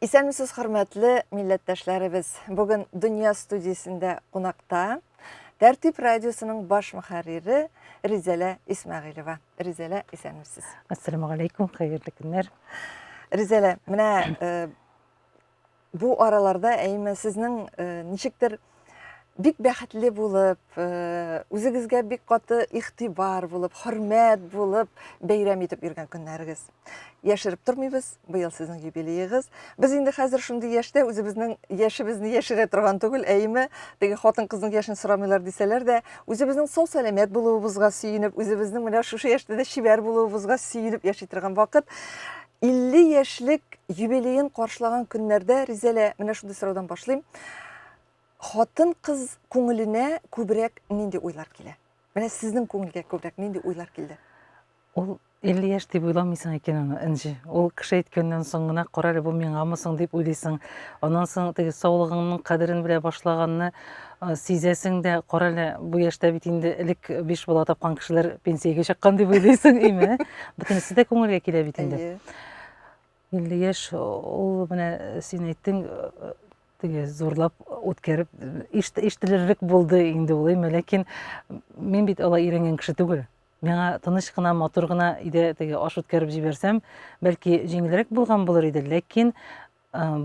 Исәнмесез, хөрмәтле милләттәшләребез. Бүген Дөнья студиясендә кунакта Тәртип радиосының баш мөхәррире Ризалә Исмәгыйлова. Ризалә, исәнмесез. Ассаламу алейкум, хәерле көннәр. Ризалә, менә бу араларда әйме сезнең ничектер бик бәхетле булып, үзегезгә бик каты игътибар булып, хөрмәт булып бәйрәм итеп йөргән көннәрегез. Яшереп тормыйбыз, быел сезнең юбилеегыз. Без инде хәзер шундый яшьтә үзебезнең яшебезне яшерә торган түгел, әйме, теге хатын-кызның яшен сорамыйлар дисәләр дә, үзебезнең сау сәламәт булуыбызга сөенеп, үзебезнең менә шушы яшьтә дә чибәр булуыбызга сөенеп яши торган вакыт, 50 яшьлек юбилеен каршылаган көннәрдә, Ризалә, менә шундый сораудан башлыйм. Хатын-кыз күңеленә күбрәк нинди уйлар килә? Менә сезнең күңелгә күбрәк нинди уйлар килде? Ул 50 яшь дип уйламыйсың икән аны, инде. Ул кеше әйткәннән соң гына карары бу миңамысың дип уйлыйсың. Аннан соң теге саулыгыңның кадерен белә башлаганны сизәсең дә, каралы бу яшьтә бит инде элек 5 бала тапкан кешеләр пенсиягә чыккан дип уйлыйсың, име? Бөтенесе дә күңелгә килә бит инде. 50 яшь ул менә син әйттең, теге зурлап үткәреп ишетелерлек булды инде ул, ләкин мин бит алай өйрәнгән кеше түгел. Миңа тыныч кына, матур гына иде теге аш үткәреп җибәрсәм, бәлки җиңелрәк булган булыр иде, ләкин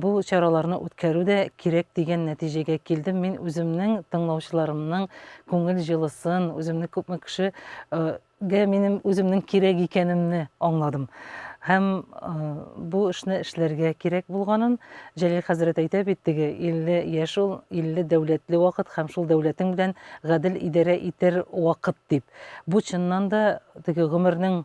бу чараларны үткәрү дә кирәк дигән нәтиҗәгә килдем. Мин үземнең тыңлаучыларымның күңел җылысын, үземне күпме кешегә минем үземнең кирәк икәнемне аңладым. Һәм бу эшне эшләргә кирәк булганын Җәлил хәзрәт әйтә бит, теге 50 яшь ул 50 дәүләтле вакыт һәм шул дәүләтең белән гадел идарә итер вакыт дип. Бу чыннан да теге гомернең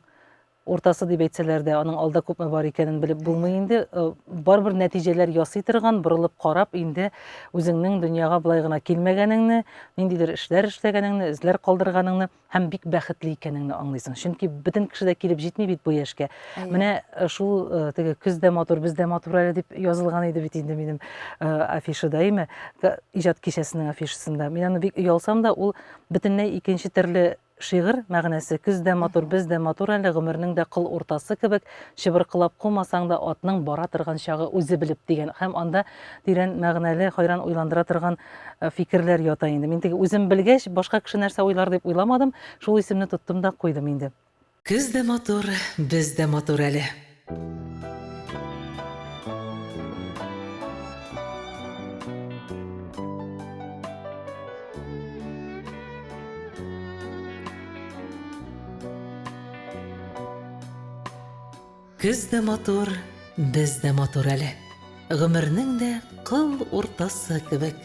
уртасы дип әйтсәләр дә, аның алда күпме бар икәнен белеп булмый инде. Барбер нәтиҗәләр ясый торган, борылып карап, инде үзеңнең дөньяга былай гына килмәгәнеңне, ниндидер эшләр эшләгәнеңне, эзләр калдырганыңны һәм бик бәхетле икәнеңне аңлыйсың. Чөнки бөтен кеше дә килеп җитми бит бу яшькә. Менә шул теге көз дә матур, без дә матур әле дип язылган иде бит инде минем афишада, име, иҗат кичәсенең афишасында. Мин аны бик оялсам да, ул бөтенләй икенче төрле шигырь мәгънәсе. Көз дә матур, без дә матур әле, гомернең дә кыл уртасы кебек, чыбыркылап кулмасаң да атның бара торган чагы үзе белеп дигән. Һәм анда тирән мәгънәле, хайран уйландыра торган фикерләр ята инде. Мин теге үзем белгәч, башка кеше нәрсә уйлар дип уйламадым, шул исемне тоттым да куйдым инде. Көз дә матур, без дә матур әле. Көз дә матур, без дә матур әле. Гомернең дә кыл уртасы кебек.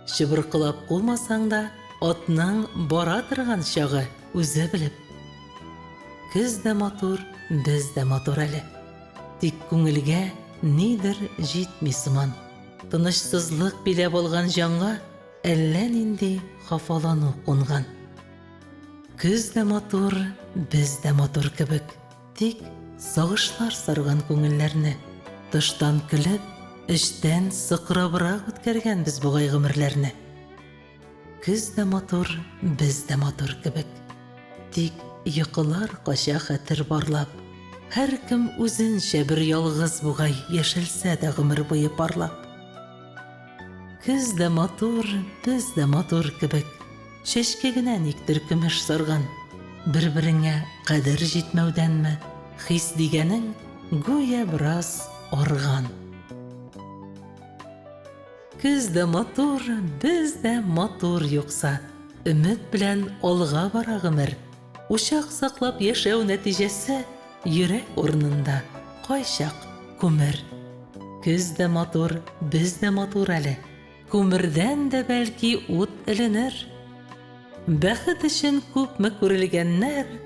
Чыбыркылап кулмасаң да, атның бара торган чагы үзе белеп. Көз дә матур, без дә матур әле. Тик күңелгә нидер җитми сыман. Тынычсызлык биләп алган җанга әллә нинди хафалану кунган. Көз дә матур, без дә матур кебек. Тик сагышлар сарган күңелләрне, тыштан көлеп, эчтән сыкрабрак үткәргән без бугай гомерләрне. Көз дә матур, без дә матур кебек. Тик йокылар кача хәтер барлап, һәркем үзенчә бер ялгыз бугай яшелсә дә гомер буе парлап. Көз дә матур, без дә матур кебек. Чәчкә генә никтер көмеш сарган, бер-береңә кадер җитмәүдәнме? Хис дигәнең гүя бераз арган. Көз дә матур, без дә матур юкса, өмет белән алга бара гомер. Учак саклап яшәү нәтиҗәсе йөрәк урынында кайчак күмер. Көз дә матур, без дә матур әле. Күмердән дә бәлки ут эленер. Бәхет өчен күпме күрелгәннәр,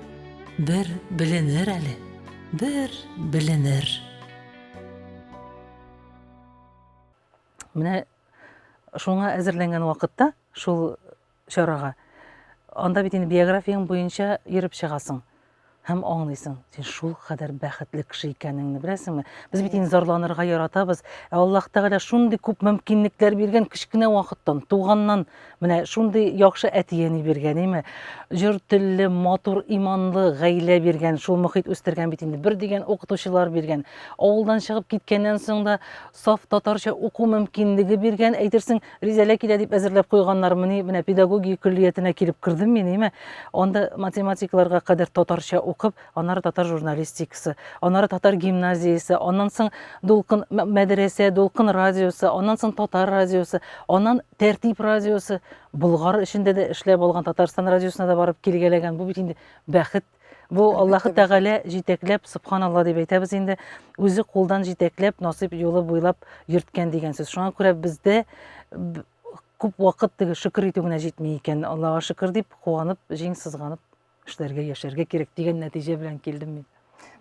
бер беленер әле. Бер беленер. Менә шуңа әзерләнгән вакытта, шул чарага, анда бит инде биографияң буенча йөреп чыгасың. һәм аңлыйсың, сен шул кадәр бәхетле кеше икәнеңне беләсеңме? Без бит инде зарланырга яратабыз. Аллаһ Тәгалә шундый күп мөмкинлекләр биргән кечкенә вакыттан, туганнан, менә шундый яхшы әти-әни биргән, име? Җыр телле, матур, иманлы гаилә биргән, шул мөхит үстергән бит инде. Бер дигән укытучылар биргән. Авылдан чыгып киткәннән соң да саф татарча уку мөмкинлеге биргән. Әйтерсең, Ризалә килә дип әзерләп куйганнармыни, менә педагогия күллиятенә килеп кирдем мин, име? Анда математикларга кадәр татарча укып, аннары татар журналистикасы, аннары татар гимназиясе, аннан соң Дулкын мәдрәсә, Дулкын радиосы, аннан соң татар радиосы, аннан Тәртип радиосы, Болгар эчендә дә эшләп алган, Татарстан радиосына да барып килгәләгән. Бу бит инде бәхет. Бу Аллаһы Тәгалә җитәкләп, субханалла дип әйтәбез инде, үзе кулдан җитәкләп, насыйп юлы буйлап йөрткән дигән сүз. Шуңа күрә бездә күп вакыт теге шөкер итү генә җитми икән. Аллаһка шөкер дип, куанып, җиң сызганып эшләргә, яшәргә кирәк дигән нәтиҗә белән килдем мин.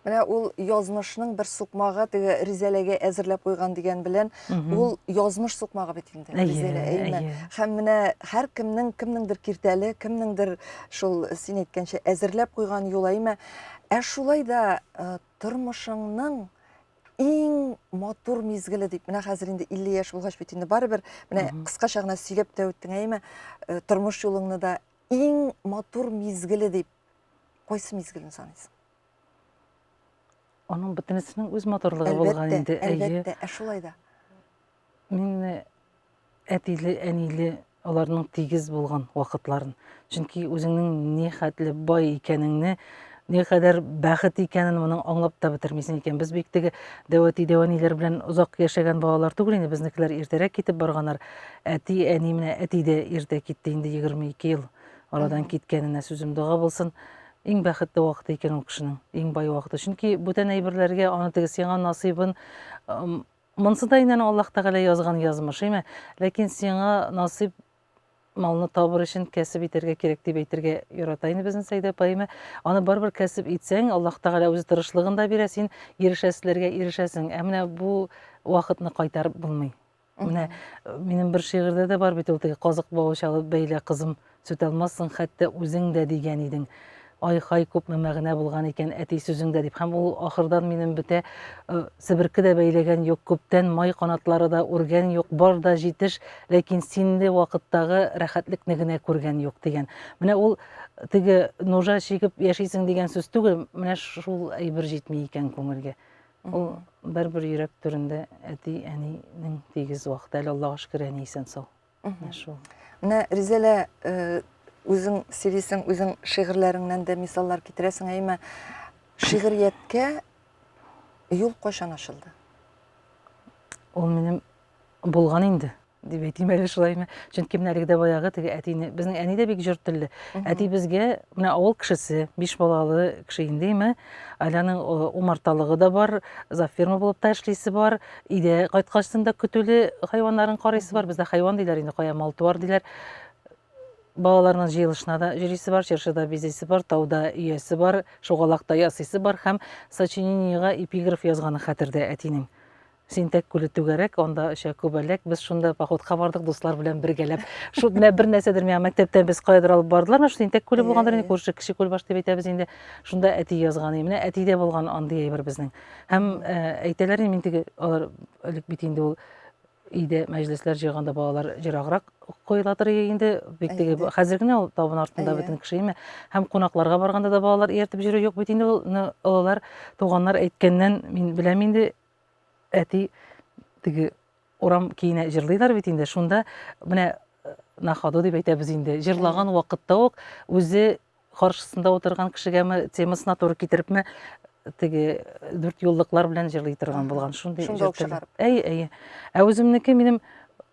Менә ул язмышның бер сукмагы теге Ризаләгә әзерләп куйган дигән белән, ул язмыш сукмагы бит инде. Ризалә, әйме. Һәм менә һәр кемнеңдер киртәле, кемнеңдер шул син әйткәнчә әзерләп куйган юлы, әйме. Шулай да тормышыңның иң матур мизгеле дип, менә хәзер инде 50 яшь булгач бит инде барыбер, менә кыскача гына сөйләп тә үттең, әйме. Тормыш юлыңны да иң матур мизгеле дип кайсы мизгелне саныйсың? Аның бөтенесенең үз матурлыгы булган инде. Әлбәттә, шулай да. Мин әтиле, әниле аларның тигез булган вакытларын. Чөнки үзеңнең ни хәтле бай икәнеңне, ни кадәр бәхет икәнен моның аңлап та бетермисең икән. Без бик теге дәвати дәваниләр белән узак яшәгән балалар түгел инде. Безнекеләр иртәрәк китеп барганнар. Әти, әни менә әти дә иртә китте инде 22 ел. Арадан киткәненә сүзем дуга булсын. Иң бәхетле вакыты икән ул кешенең, иң бай вакыты. Чөнки бүтән әйберләргә аны теге сиңа насыйбын, монсы да инде Аллаһ Тәгалә язган язмыш, име? Ләкин сиңа насыйп малны табыр өчен кәсеп итәргә кирәк дип әйтергә ярата инде безнең Сәйдә апайым. Аны барбер кәсеп итсәң, Аллаһ Тәгалә үзе тырышлыгын да бирә, син ирешәсләргә ирешәсең. Ә менә бу вакытны кайтарып булмый. Менә минем бер шигырьдә дә бар бит ул теге казык бавычалы бәйлә кызым, сөт алмассың хәтта үзең дә дигән идең. Ай-хай күпме мәгънә булган икән әти сүзеңдә дип. Һәм ул ахырдан минем бетә себерке дә бәйләгән юк, күптән май канатлары да үргән юк, бар да җитеш, ләкин синде вакыттагы рәхәтлекне генә күргән юк дигән. Менә ул теге нужа чигеп яшисең дигән сүз түгел, менә шул әйбер җитми икән күңелгә. Ул бер йөрәк түрендә әти, әнинең тигез вакыты, әле Аллаһка шөкер, әни исән сау. Шул. Менә Ризалә, үзең сөйлисең, үзең шигырьләреңнән дә мисаллар китерәсең, әйме. Шигырияткә юл кайчан ачылды? Ул минем булган инде дип әйтим әле шулаймы. Чөнки менә әлегә баягы теге әтине, безнең әни дә бик җыр телле. Әти безгә менә авыл кешесе, 5 балалы кеше инде, име. Аляның умарталыгы да бар, завферма булып та эшлисе бар, өйдә кайткачтан да көтүле хайваннарын карыйсы бар. Бездә хайван диләр инде, кая мал туар диләр. Балаларның җыелышына да җырисе бар, чыршыда бизисе бар, тауда өясе бар, шугалакта ясыйсы бар һәм сочинениягә эпиграф язганы хәтердә әтинең. Синтәк күле түгәрәк, анда эчә күбәләк. Без шунда походка бардык дуслар белән бергәләп. Шу менә бер нәрсәдер миңа мәктәптән без кайдыр алып бардылар. Менә шу Синтәк күле булгандыр инде, күрше кеше күл баш дип әйтәбез инде. Шунда әти язган. Менә әтидә булган андый әйбер безнең. Һәм әйтәләр мин теге алар элек бит инде ул өйдә мәҗлесләр җыйганда балалар җираграк койлатыр инде. Бик теге хәзер генә ул табын артында бөтен кеше име. Һәм кунакларга барганда да балалар ияртеп җөрү юк бит инде. Ул олалар, туганнар әйткәннән мин беләм инде. Әти теге урам киенә җырлыйлар бит инде. Шунда менә нахаду дип әйтәбез инде. Җырлаган вакытта ук үзе каршысында утырган кешегәме темасына туры китерепме теге 4 юллыклар белән җырлый торган булган. Шундый җырлар. Әй. Ә үземнеке минем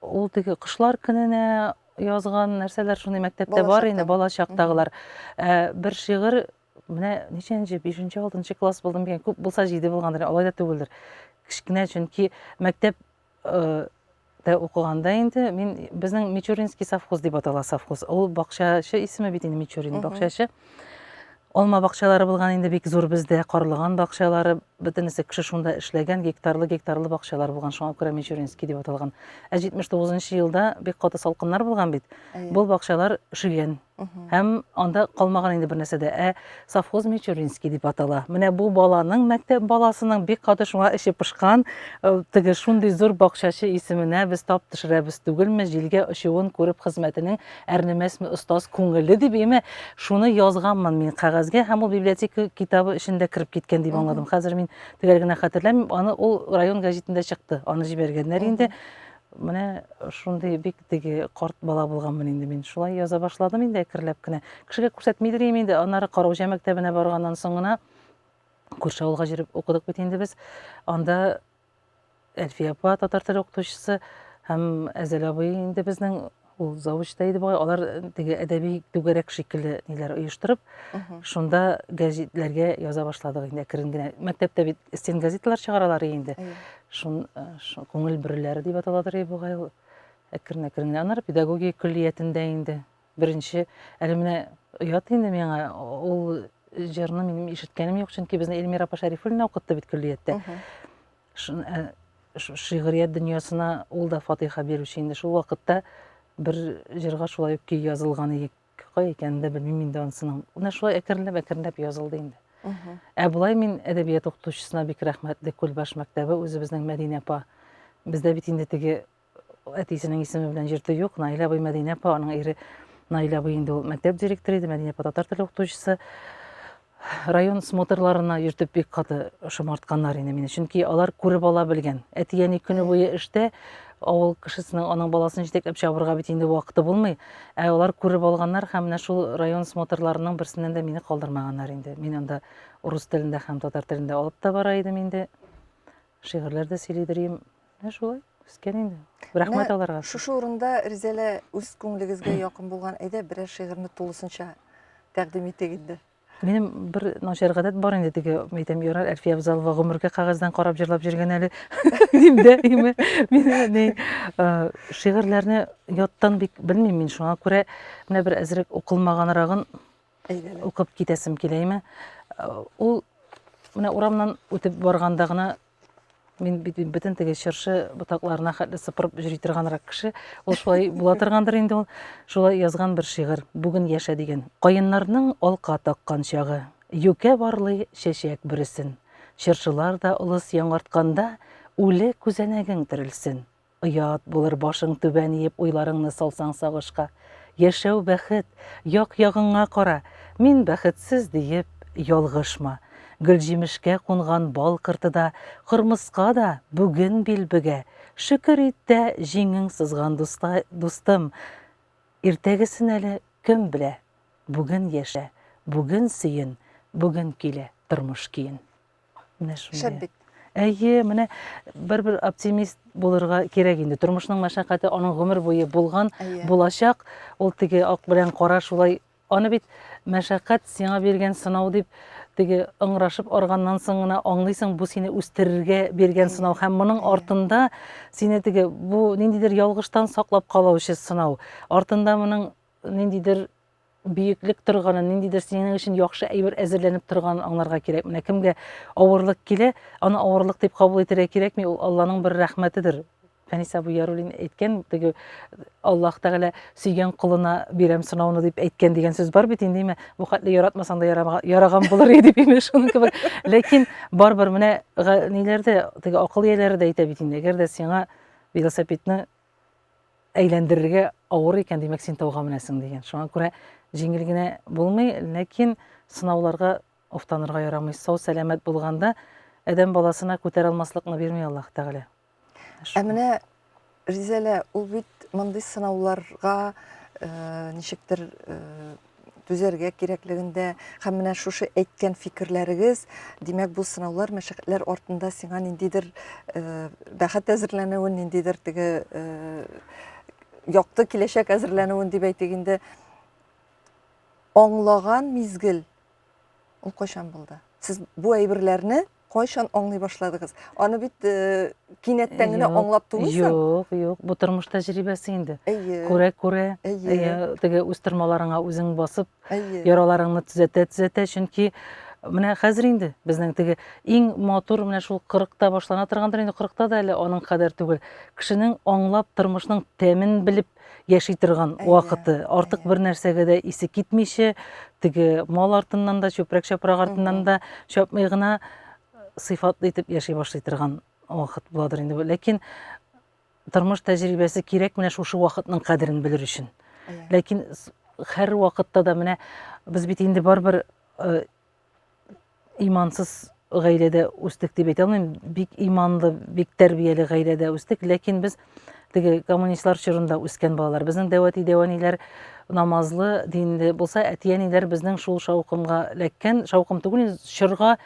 ул теге кышлар көненә язган нәрсәләр шундый мәктәптә бар инде, бала чактагылар. Бер шигырь менә ничәнче 5нче 6нчы класс булдым дигән, күп булса 7 булгандыр, алай да түгелдер. Кичкенә, чөнки мәктәп тә укыганда инде мин безнең Мичуринский совхоз дип атала совхоз. Ул бакчачы исеме бит инде Мичурин бакчачы. Алма бакчалары булган инде бик зур бездә, карлыган бакчалары, бөтенесе кеше шунда эшләгән, гектарлы бакчалар булган, шуңа күрә Мичуринский дип аталган. 79нчы елда бик каты салкыннар булган бит. Бу бакчалар өшегән. Һәм анда калмаган инде бер нәрсә дә. Совхоз Мичуринский дип атала. Менә бу баланың, мәктәп баласының бик каты шуңа эче пошкан, теге шундый зур бакчачы исеменә без тап төшерәбез түгелме, җилгә очуын күреп хезмәтенең әрнемәсме остаз күңеле дип име, шуны язганмын мин кәгазьгә һәм ул библиотека китабы эчендә кирип киткән дип аңладым. Хәзер мин төгәл генә хәтерләмим, аны ул район гәҗитендә чыкты. Аны җибәргәннәр инде. Менә шундый бик теге карт бала булганмын инде мин. Шулай яза башладым инде әкренләп кенә. Кешегә күрсәтмидер инде. Аннары Карауча мәктәбенә барганнан соң гына күрше авылга җиреп укыдык бит инде без. Анда Әлфия апа, татар теле укытучысы, һәм Әзәл абый инде безнең ул завучта иде бугай. Алар теге әдәби түгәрәк шикелле ниләр оештырып, шунда гәҗитләргә яза башладык инде әкрен генә. Мәктәптә бит стен газеталар чыгаралар инде. Шун күңел бөреләре дип аталадыр бугай. Әкрен-әкрен генә. Аннары педагогия көллиятендә инде. Беренче, әле менә оят инде миңа ул җырны минем ишеткәнем юк, чөнки безне Эльмира апа Шәрифуллина укытты бит көллиятта. Шигърият дөньясына ул да фатиха бирүче инде. Шул вакытта бер җырга шулай ук язылган кай икәнен дә белмим инде анысының. Менә шулай әкренләп язылды инде. Булай мин әдәбият укытучысына бик рәхмәтле, Күлбаш мәктәбе, үзебезнең Мәдинә апа. Бездә бит инде теге әтисенең исеме белән җырты юк, Наил абый Мәдинә апа, аның ире Наил абый инде ул мәктәп директоры иде, Мәдинә апа татар теле укытучысы. Район смотрларына йөртеп бик каты шомартканнар инде мине, чөнки алар күреп ала белгән. Әти-әни көне буе эштә, авыл кешесенең аның баласын җитәкләп чабырга бит инде вакыты булмый. Алар күреп алганнар һәм менә шул район смотрларының берсеннән дә мине калдырмаганнар инде. Мин анда урыс телендә һәм татар телендә алып та бара идем инде. Шигырьләр дә сөйлидер идем. Менә шулай үскән инде. Рәхмәт аларга. Шушы урында Ризалә үз күңелегезгә якын булган әйдә берәр шигырьне тулысынча тәкъдим итегез инде. Минем бер начар гадәт бар инде, теге әйтәм, ярар, Әлфия Абзалова гомергә кәгазьдән карап җырлап йөргән әле дим дә, мин шигырьләрне яттан бик белмим мин, шуңа күрә менә бер әзрәк укылмаганрагын укып китәсем килә. Ул менә урамнан үтеп барганда гына мин бөтен теге чыршы ботакларына хәтле сыпырып җыри торганрак кеше. Ул шулай була торгандыр инде ул. Шулай язган бер шигырь, бүген яшә дигән. Каеннарның алка таккан чагы, юкә барлый чәчәк бүресен. Чыршылар да улыс яңартканда, үле күзәнәгең терелсен. Оят булыр башың түбән иеп уйларыңны салсаң сагышка. Яшәү бәхет, як-ягыңа кара. Мин бәхетсез диеп ялгышма. Гөлҗимешкә кунган бал кыртыда, кырмыска да бүген билбегә. Шөкер итә җиңең сызган дустым. Иртәгесен әле кем белә? Бүген яшә, бүген сөен, бүген килә тормыш киен. Менә шундый. Әйе, менә бер оптимист булырга кирәк инде. Тормышның мәшәкате аның гомер буе булган, булачак. Ул теге ак белән кара шулай. Аны бит мәшәкать сиңа биргән сынау дип теге ыңрашып арганнан соң гына аңлыйсың, бу сине үстерергә биргән сынау һәм моның артында сине теге бу ниндидер ялгыштан саклап калучы сынау. Артында моның ниндидер бийеклек торганын, ниндидер синең өчен яхшы әйбер әзерләнеп торганын аңларга кирәк. Менә кемгә авырлык килә, аны авырлык дип кабул итәргә кирәкми, ул Алланың бер рәхмәтедер. Фәнис абый Яруллин әйткән, теге Аллаһ Тәгалә сөйгән кулына бирәм сынауны дип әйткән дигән сүз бар бит инде. Бу хәтле яратмасаң да яраган булыр иде дип шуның кебек. Ләкин барбер менә ниләрдә теге акыл ияләре дә әйтә бит инде. Әгәр дә сиңа велосипедны әйләндерергә авыр икән, димәк син тауга менәсең дигән. Шуңа күрә җиңел генә булмый, ләкин сынауларга офтанырга ярамый. Сау сәламәт булганда адәм баласына күтәрә алмаслыкны бирми Аллаһ Тәгалә. Менә Ризалә, ул бит мондый сынауларга ничектер түзәргә кирәклегендә һәм менә шушы әйткән фикерләрегез, димәк бу сынаулар, мәшәкатьләр артында сиңа ниндидер бәхет әзерләнүен, ниндидер теге якты киләчәк әзерләнүен дип әйтик инде, аңлаган мизгел ул кайчан булды? Сез бу әйберләрне кайчан аңлый башладыгыз? Аны бит кинәттән генә аңлап түгелсең? Юк, бу тормыш тәҗрибәсе инде. Күрә, теге үстермаларыңа үзең басып, яраларыңны төзәтә, чөнки менә хәзер инде безнең теге иң матур менә шул 40-та башлана торгандыр инде, 40-та да әле аның кадәр түгел. Кешенең аңлап тормышның тәмен белеп яши торган вакыты. Артык бер нәрсәгә дә исе китмичә, теге мал артыннан да, чүпрәк чапрак артыннан да чапмый гына сыйфатлы итеп яши башлый торган вакыт буладыр инде. Ләкин тормыш тәҗрибәсе кирәк менә шушы вакытның кадерен белер өчен. Ләкин һәр вакытта да менә без бит инде барбер имансыз гаиләдә үстек дип әйтә алмыйм. Бик иманлы, бик тәрбияле гаиләдә үстек, ләкин без теге коммунистлар чорында үскән балалар. Безнең дәвати дәваниләр намазлы, динле булса, әтиәниләр безнең шул шаукымга ләккән, шаукым түгел, чорга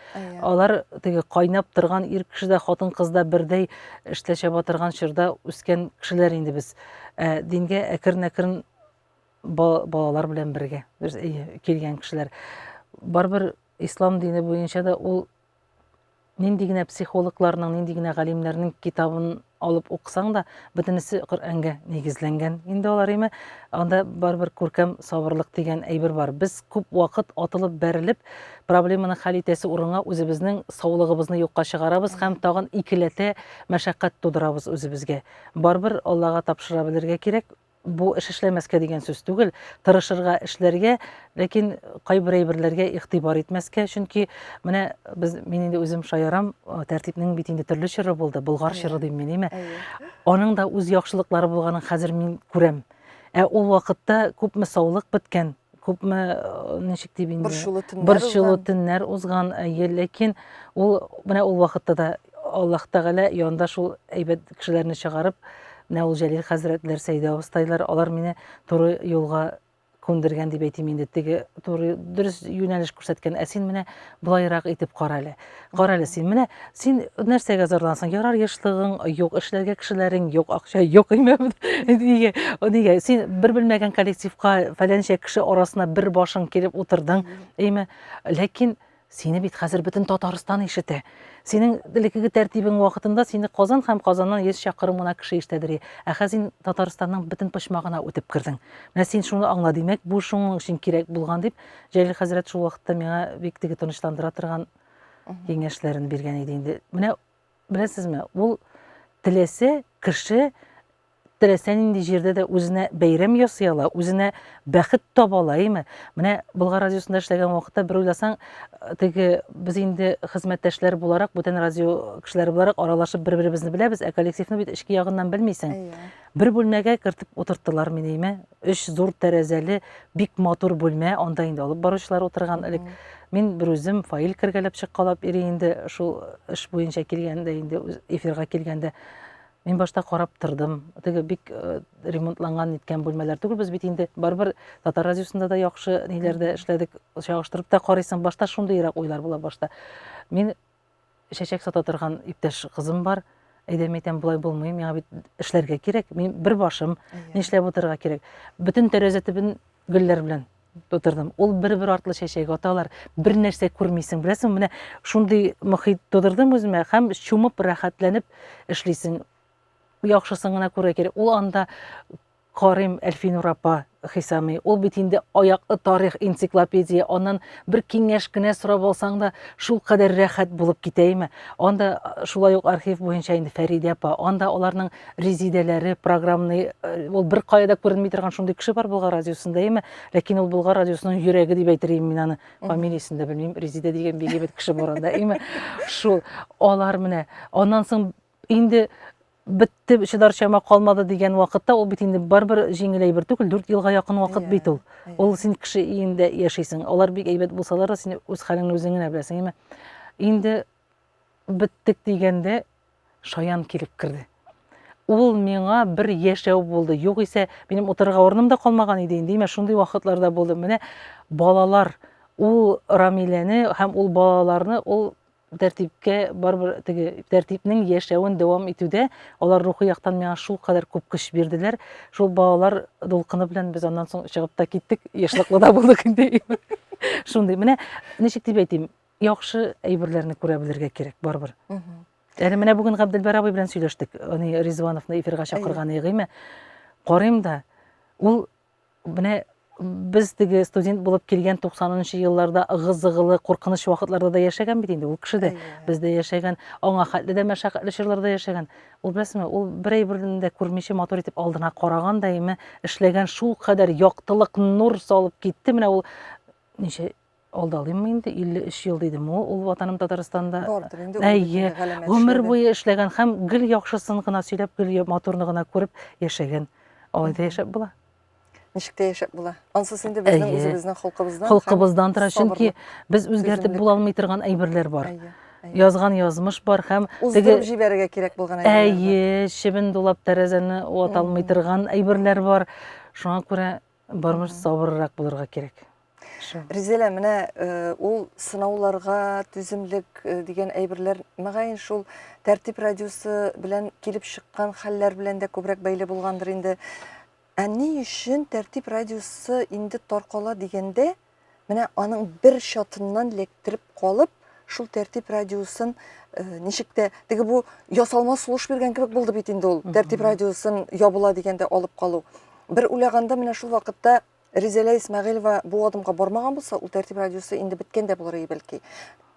алар теге кайнап торган ир кешедә, хатын кызда бердәй эшләшә батырган чорда үскән кешеләр инде без. Дингә әкрен-әкрен балалар белән бергә килгән кешеләр. Барбер ислам дине буенча да ул нинди генә психологларның, нинди генә галимнәрнең китабын алып укысаң да, бөтенесе Коръәнгә нигезләнгән. Инде алар име, анда барбер күркәм сабырлык дигән әйбер бар. Без күп вакыт атылып бәрелеп, проблеманы хәл итәсе урынга үзебезнең саулыгыбызны юкка чыгарабыз һәм тагын икеләтә мәшәкать тудырабыз үзебезгә. Барбер Аллага тапшыра белергә кирәк. Бу эш эшләмәскә дигән сүз түгел, тырышырга, эшләргә, ләкин кайбер әйберләргә игътибар итмәскә, чөнки менә мин инде үзем шаярам, тәртипнең бит инде төрле чоры булды, Болгар чоры дим мин, име. Аның да үз яхшылыклары булганын хәзер мин күрәм. Ул вакытта күпме саулык беткән, күпме ничек дип инде борчулы төннәр узган, ләкин ул менә ул вакытта да Аллаһ Тәгалә янда шул әйбәт кешеләрне чыгарып, менә ул Җәлил хәзрәтләр, Сәйдә абыстайлар, алар мине туры юлга күндергән дип әйтим инде. Теге туры дөрес юнәлеш күрсәткән. Син менә булайрак итеп кара әле. Кара әле син менә, син нәрсәгә зарлансаң, ярар яшьлегең юк, эшләргә кешеләрең юк, акча юк, име. Нигә син бер белмәгән коллективка, фәләнчә кеше арасына бер башың килеп утырдың, име. Ләкин сине бит хәзер бөтен Татарстан ишетә. Синең элеккеге тәртибең вакытында сине Казан һәм Казаннан 100 чакрым гына кеше ишетәдер. Хәзер син Татарстанның бөтен почмагына үтеп кирдең. Менә син шуны аңла, димәк, бу шуның өчен кирәк булган дип, Җәлил хәзрәт шул вакытта миңа бик теге тынычландыра торган киңәшләрен биргән иде инде. Менә беләсезме, ул теләсә кеше теләсә нинди җирдә дә үзенә бәйрәм ясый ала, үзенә бәхет таба ала, име. Менә Болгар радиосында эшләгән вакытта бер уйласаң, теге без инде хезмәттәшләр буларак, бүтән радио кешеләре буларак аралашып бер-беребезне беләбез, коллективны бит эчке ягыннан белмисең. Бер бүлмәгә кертеп утырттылар мине, име. 3 зур тәрәзәле, бик матур бүлмә, анда инде алып баручылар утырган. Мин бер үзем фаил кергәләп чыккалап ире инде шул эш буенча килгәндә, инде эфирга килгәндә. Мин башта карап тордым. Теге бик ремонтланган иткән бүлмәләр түгел, без бит инде барбер Татар радиосында да яхшы ниләрдә эшләдек, чагыштырып та карыйсың, башта шундыйрак уйлар була башта. Мин чәчәк сата торган иптәш кызым бар. Әйдәм әйтәм, булай булмый, миңа бит эшләргә кирәк. Мин бер башым, нишләп утырырга кирәк. Бүтән тәрәзә төбен гөлләр белән тутырдым. Ул бер-бер артлы чәчәк аталар, бер нәрсә күрмисең, беләсең, менә шундый мөхит тудырдым үземә һәм чумып рәхәтләнеп эшлисең. Яхшысын гына күрә кирәк. Ул анда Карим Әлфинур апа Хисами, ул бит инде аяклы тарих энциклопедия, аннан бер киңәш кенә сорап алсаң да шул кадәр рәхәт булып китәйме. Анда шулай ук архив буенча инде Фәридә апа, анда аларның резидәләре, программны, ул бер кайда күренми торган шундый кеше бар Болгар радиосында, име. Ләкин ул Болгар радиосының йөрәге дип әйтер мин аны. Фамилиясын да белмим, Резидә дигән бик әйбәт кеше бар анда, име. Шул алар менә. Аннан соң инде битте, чыдарчама калмады дигән вакытта, ул бит инде барбер җиңел әйбер түгел, 4 елга якын вакыт бит ул. Ул син кеше иендә яшисең. Алар бик әйбәт булсалар да, син үз хәлеңне үзең генә беләсең, име. Инде биттек дигәндә шаян килеп кирде. Ул миңа бер яшәү булды. Югыйсә, минем утырырга орным да калмаган иде инде, име. Шундый вакытларда булды. Менә балалар, ул Рамиләне һәм ул балаларны, ул тәртипкә барбер теге тәртипнең яшәвен дәвам итүдә алар рухи яктан миңа шул кадәр күп көч бирделәр. Шул балалар дулкыны белән без аннан соң чыгып та киттек, яшьлыклыда булдык инде. Шундый менә ничек дип әйтим, яхшы әйберләрне күрә белергә кирәк барбер. Әле менә бүген Габделбар абый белән сөйләштек. Ризвановны эфирга чакырган игыме. Карыйм да ул менә біз теге студент болып келген 90-нчы елларда ығыз-ығылы қорқыныш вакытларда да яшәгән бит инде ул кеше дә. Без дә яшәгән, аңа хәтле дә мәшәкатьле чорларда яшәгән. Ул беләсеңме, ул берәй берен дә күрмичә матур итеп алдына караган да име, эшләгән шул кадәр яктылык, нур салып китте. Менә ул ничә алдалыйммы инде 53 ел дидем ул ватаным Татарстанда. Бардыр инде. Әйе, гомер буе эшләгән һәм гел яхшысын гына сөйләп, гел матурлыгын гына күреп яшәгән. Айда яшәп була. Ничек тә яшәп була. Ансыз инде безнең үзебезнең Холкыбыздан тора, чөнки без үзгәртеп була алмый торган әйберләр бар. Язган язмыш бар һәм уздырып җибәрергә кирәк булган әйберләр. Әйе, чебен дулап тәрәзәне вата алмый торган әйберләр бар. Шуңа күрә бармыш сабыррак булырга кирәк. Ризелә, менә ул сынауларга түземлек дигән әйберләр мәгәен шул тәртип радиосы белән килеп чыккан хәлләр белән дә күбрәк бәйле булгандыр инде. Ни өчен тәртип радиосы инде таркала дигәндә, менә аның бер шатыннан лектиреп калып, шул тәртип радиосын ничек тә теге бу ясалма сулыш биргән кебек булды бит инде ул. Тәртип радиосын ябыла дигәндә алып калу. Бер уйлаганда менә шул вакытта Ризалә Исмәгыйлова бу адымга бармаган булса, ул тәртип радиосы инде биткән дә булыр иде бәлки.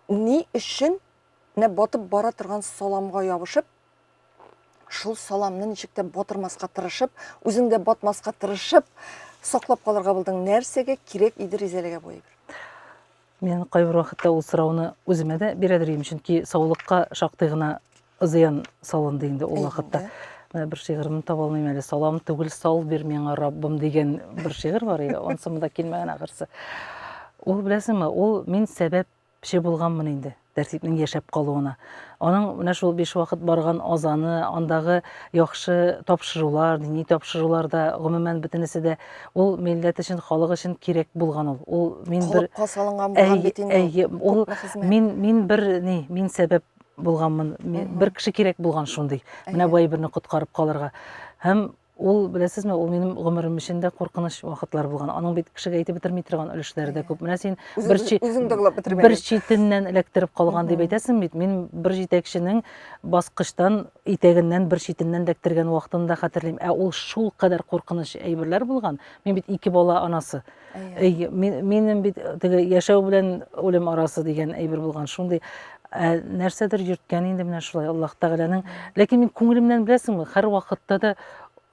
Ни өчен менә батып бара торган саламга ябышып, шул саламны ничек тә батырмаска тырышып, үзең дә батмаска тырышып, саклап калырга булдың. Нәрсәгә кирәк иде Ризаләгә бу әйбер? Мен кайбер вакытта ул сорауны үземә дә бирәдер, чөнки саулыкка шактый гына зыян салынды инде ул вакытта. Бер шигыремне таба алмыйм әле. Салам түгел, сал бир миңа Раббым дигән бер шигырь бар иде. Онсымда килмәгән ахырсы. Ул беләсеңме, ул мин сәбәпче булганмын инде тәртипнең яшәп калуына. Аның менә шул 5 вакыт барган азаны, андагы яхшы тапшырулар, дини тапшыруларда гомумән бөтенесе дә ул милләт өчен, халык өчен кирәк булган ул. Ул мин бер салынган булган бит инде. Ул мин бер мин сәбәп булганмын. Бер кеше кирәк булган шундый. Менә бу әйберне коткарып калырга. Һәм ул беләсезме, ул минем гомерем өчен дә куркыныч вакытлар булган. Аның бит кешегә әйтеп бетерми торган өлешләре дә күп. Менә син бер читеннән эләктереп калган дип әйтәсең бит. Мин бер җитәкченең баскычтан итәгеннән бер читеннән эләктергән вакытында хәтерлим. Ул шул кадәр куркыныч әйберләр булган. Мин бит 2 бала анасы. Минем бит теге яшәү белән үлем арасы дигән әйбер булган. Шундый нәрсәдер йөрткән инде менә шулай Аллаһ Тәгаләнең. Ләкин мин күңелемнән беләсеңме, һәр вакытта да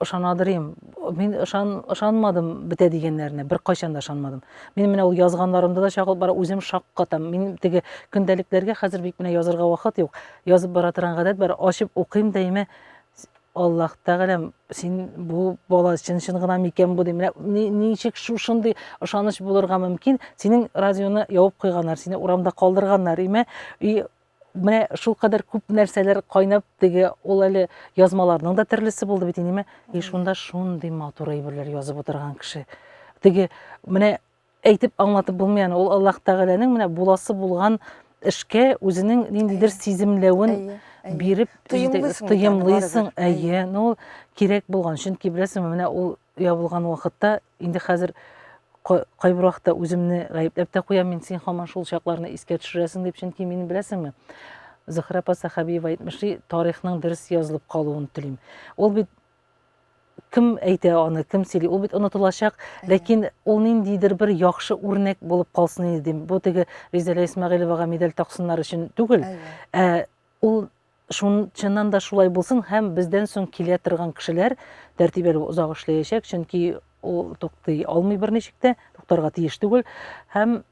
ышанадырым. Мин ышанмадым бетә дигәннәренә, бер кайчан да ышанмадым. Мин менә ул язганнарымда да чагылып бара, үзем шаккатам. Мин теге көндәлекләргә хәзер бик менә язырга вакыт юк. Язып бара торган гадәт бар, ачып укыйм да име, Аллаһ Тәгаләм, син бу бала чын гына микән бу дим. Ничек шушындый ышаныч булырга мөмкин? Синең радионы ябып куйганнар, сине урамда калдырганнар име? Менә шул кадәр күп нәрсәләр кайнап, теге ул әле язмаларның да төрлесе булды бит инеме? Шунда шундый матур әйберләр язып утырган кеше. Теге менә әйтеп аңлатып булмый, ул Аллаһ Тәгаләнең менә буласы булган эшкә үзенең ниндидер сиземләвен биреп тыйымлыйсың. Әйе, ул кирәк булган. Чөнки беләсеңме, менә ул ябылган вакытта инде хәзер кайбер вакытта үземне гаепләп тә куям, мин син һаман шул чакларны искә төшерәсең дип, чөнки мин беләсеңме, Зөһрә апа Сахабиева әйтмешли, тарихның дөрес язылып калуын телим. Ул бит кем әйтә аны, кем сөйли, ул бит онытылачак, ләкин ул ниндидер бер яхшы үрнәк булып калсын иде. Бу теге Ризалә Исмәгыйловага медаль таксыннар өчен түгел. Ул чыннан да шулай булсын һәм бездән соң килә торган кешеләр тәртибәле озак эшләячәк, чөнки ул туктый алмый бер ничек тә, туктарга тиеш түгел. Һәм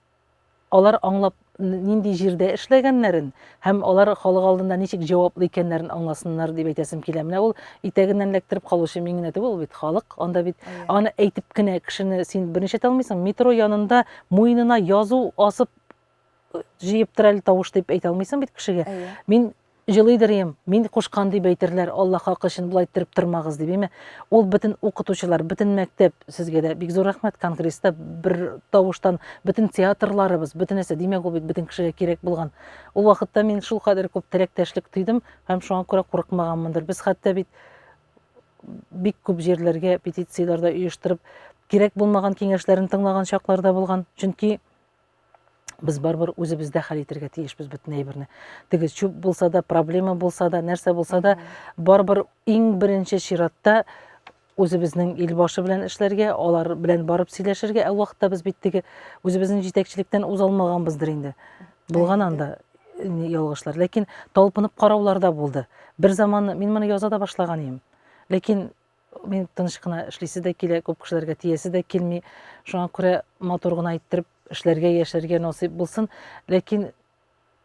алар аңлап нинди җирдә эшләгәннәрен һәм алар халык алдында ничек җаваплы икәннәрен аңласыннар дип әйтәсем килә. Менә ул итәгеннән эләктереп калучы мин генә түгел, бит халык. Анда бит аны әйтеп кенә кешене син берничә алмыйсың. Метро янында муенына язу асып җыеп тора әле тавыш дип әйтә алмыйсың бит кешегә. Мин җылыйдырым, мин кушкан дип әйтерләр, Аллаһ хакы өчен булай иттереп тормагыз дип, әйме? Ул бөтен укытучылар, бөтен мәктәп, сезгә дә бик зур рәхмәт, Конгресста бер тавыштан бөтен театрларыбыз, бөтенесе, димәк, ул бит бөтен кешегә кирәк булган. Ул вакытта мин шул кадәр күп теләктәшлек тойдым һәм шуңа күрә курыкмаганмындыр. Без хәтта бит бик күп җирләргә петицияләрдә оештырып, кирәк булмаган киңәшләрен тыңлаган чакларда булган. Чөнки biz baribir o'zimizda hal etishga tegishmiz butun әйберне. Теге чүп булса да, проблема булса да, нәрсә булса да, барибir иң беренче чиратта өзебезнең ил башы белән эшләргә, алар белән барып сөйләшергә, ә вакытта без бит теге үзебезнең җитәкчелектән үз алмаганбыздыр инде. Булган анда ялгышлар. Ләкин талпынып караулар да булды. Бер заман мин моны яза да башлаган идем. Ләкин мин тыныч кына эшлисе дә килә, күп кешеләргә тиясе дә килми. Шуңа күрә матур гына иттереп эшләргә, яшәргә насыйп булсын. Ләкин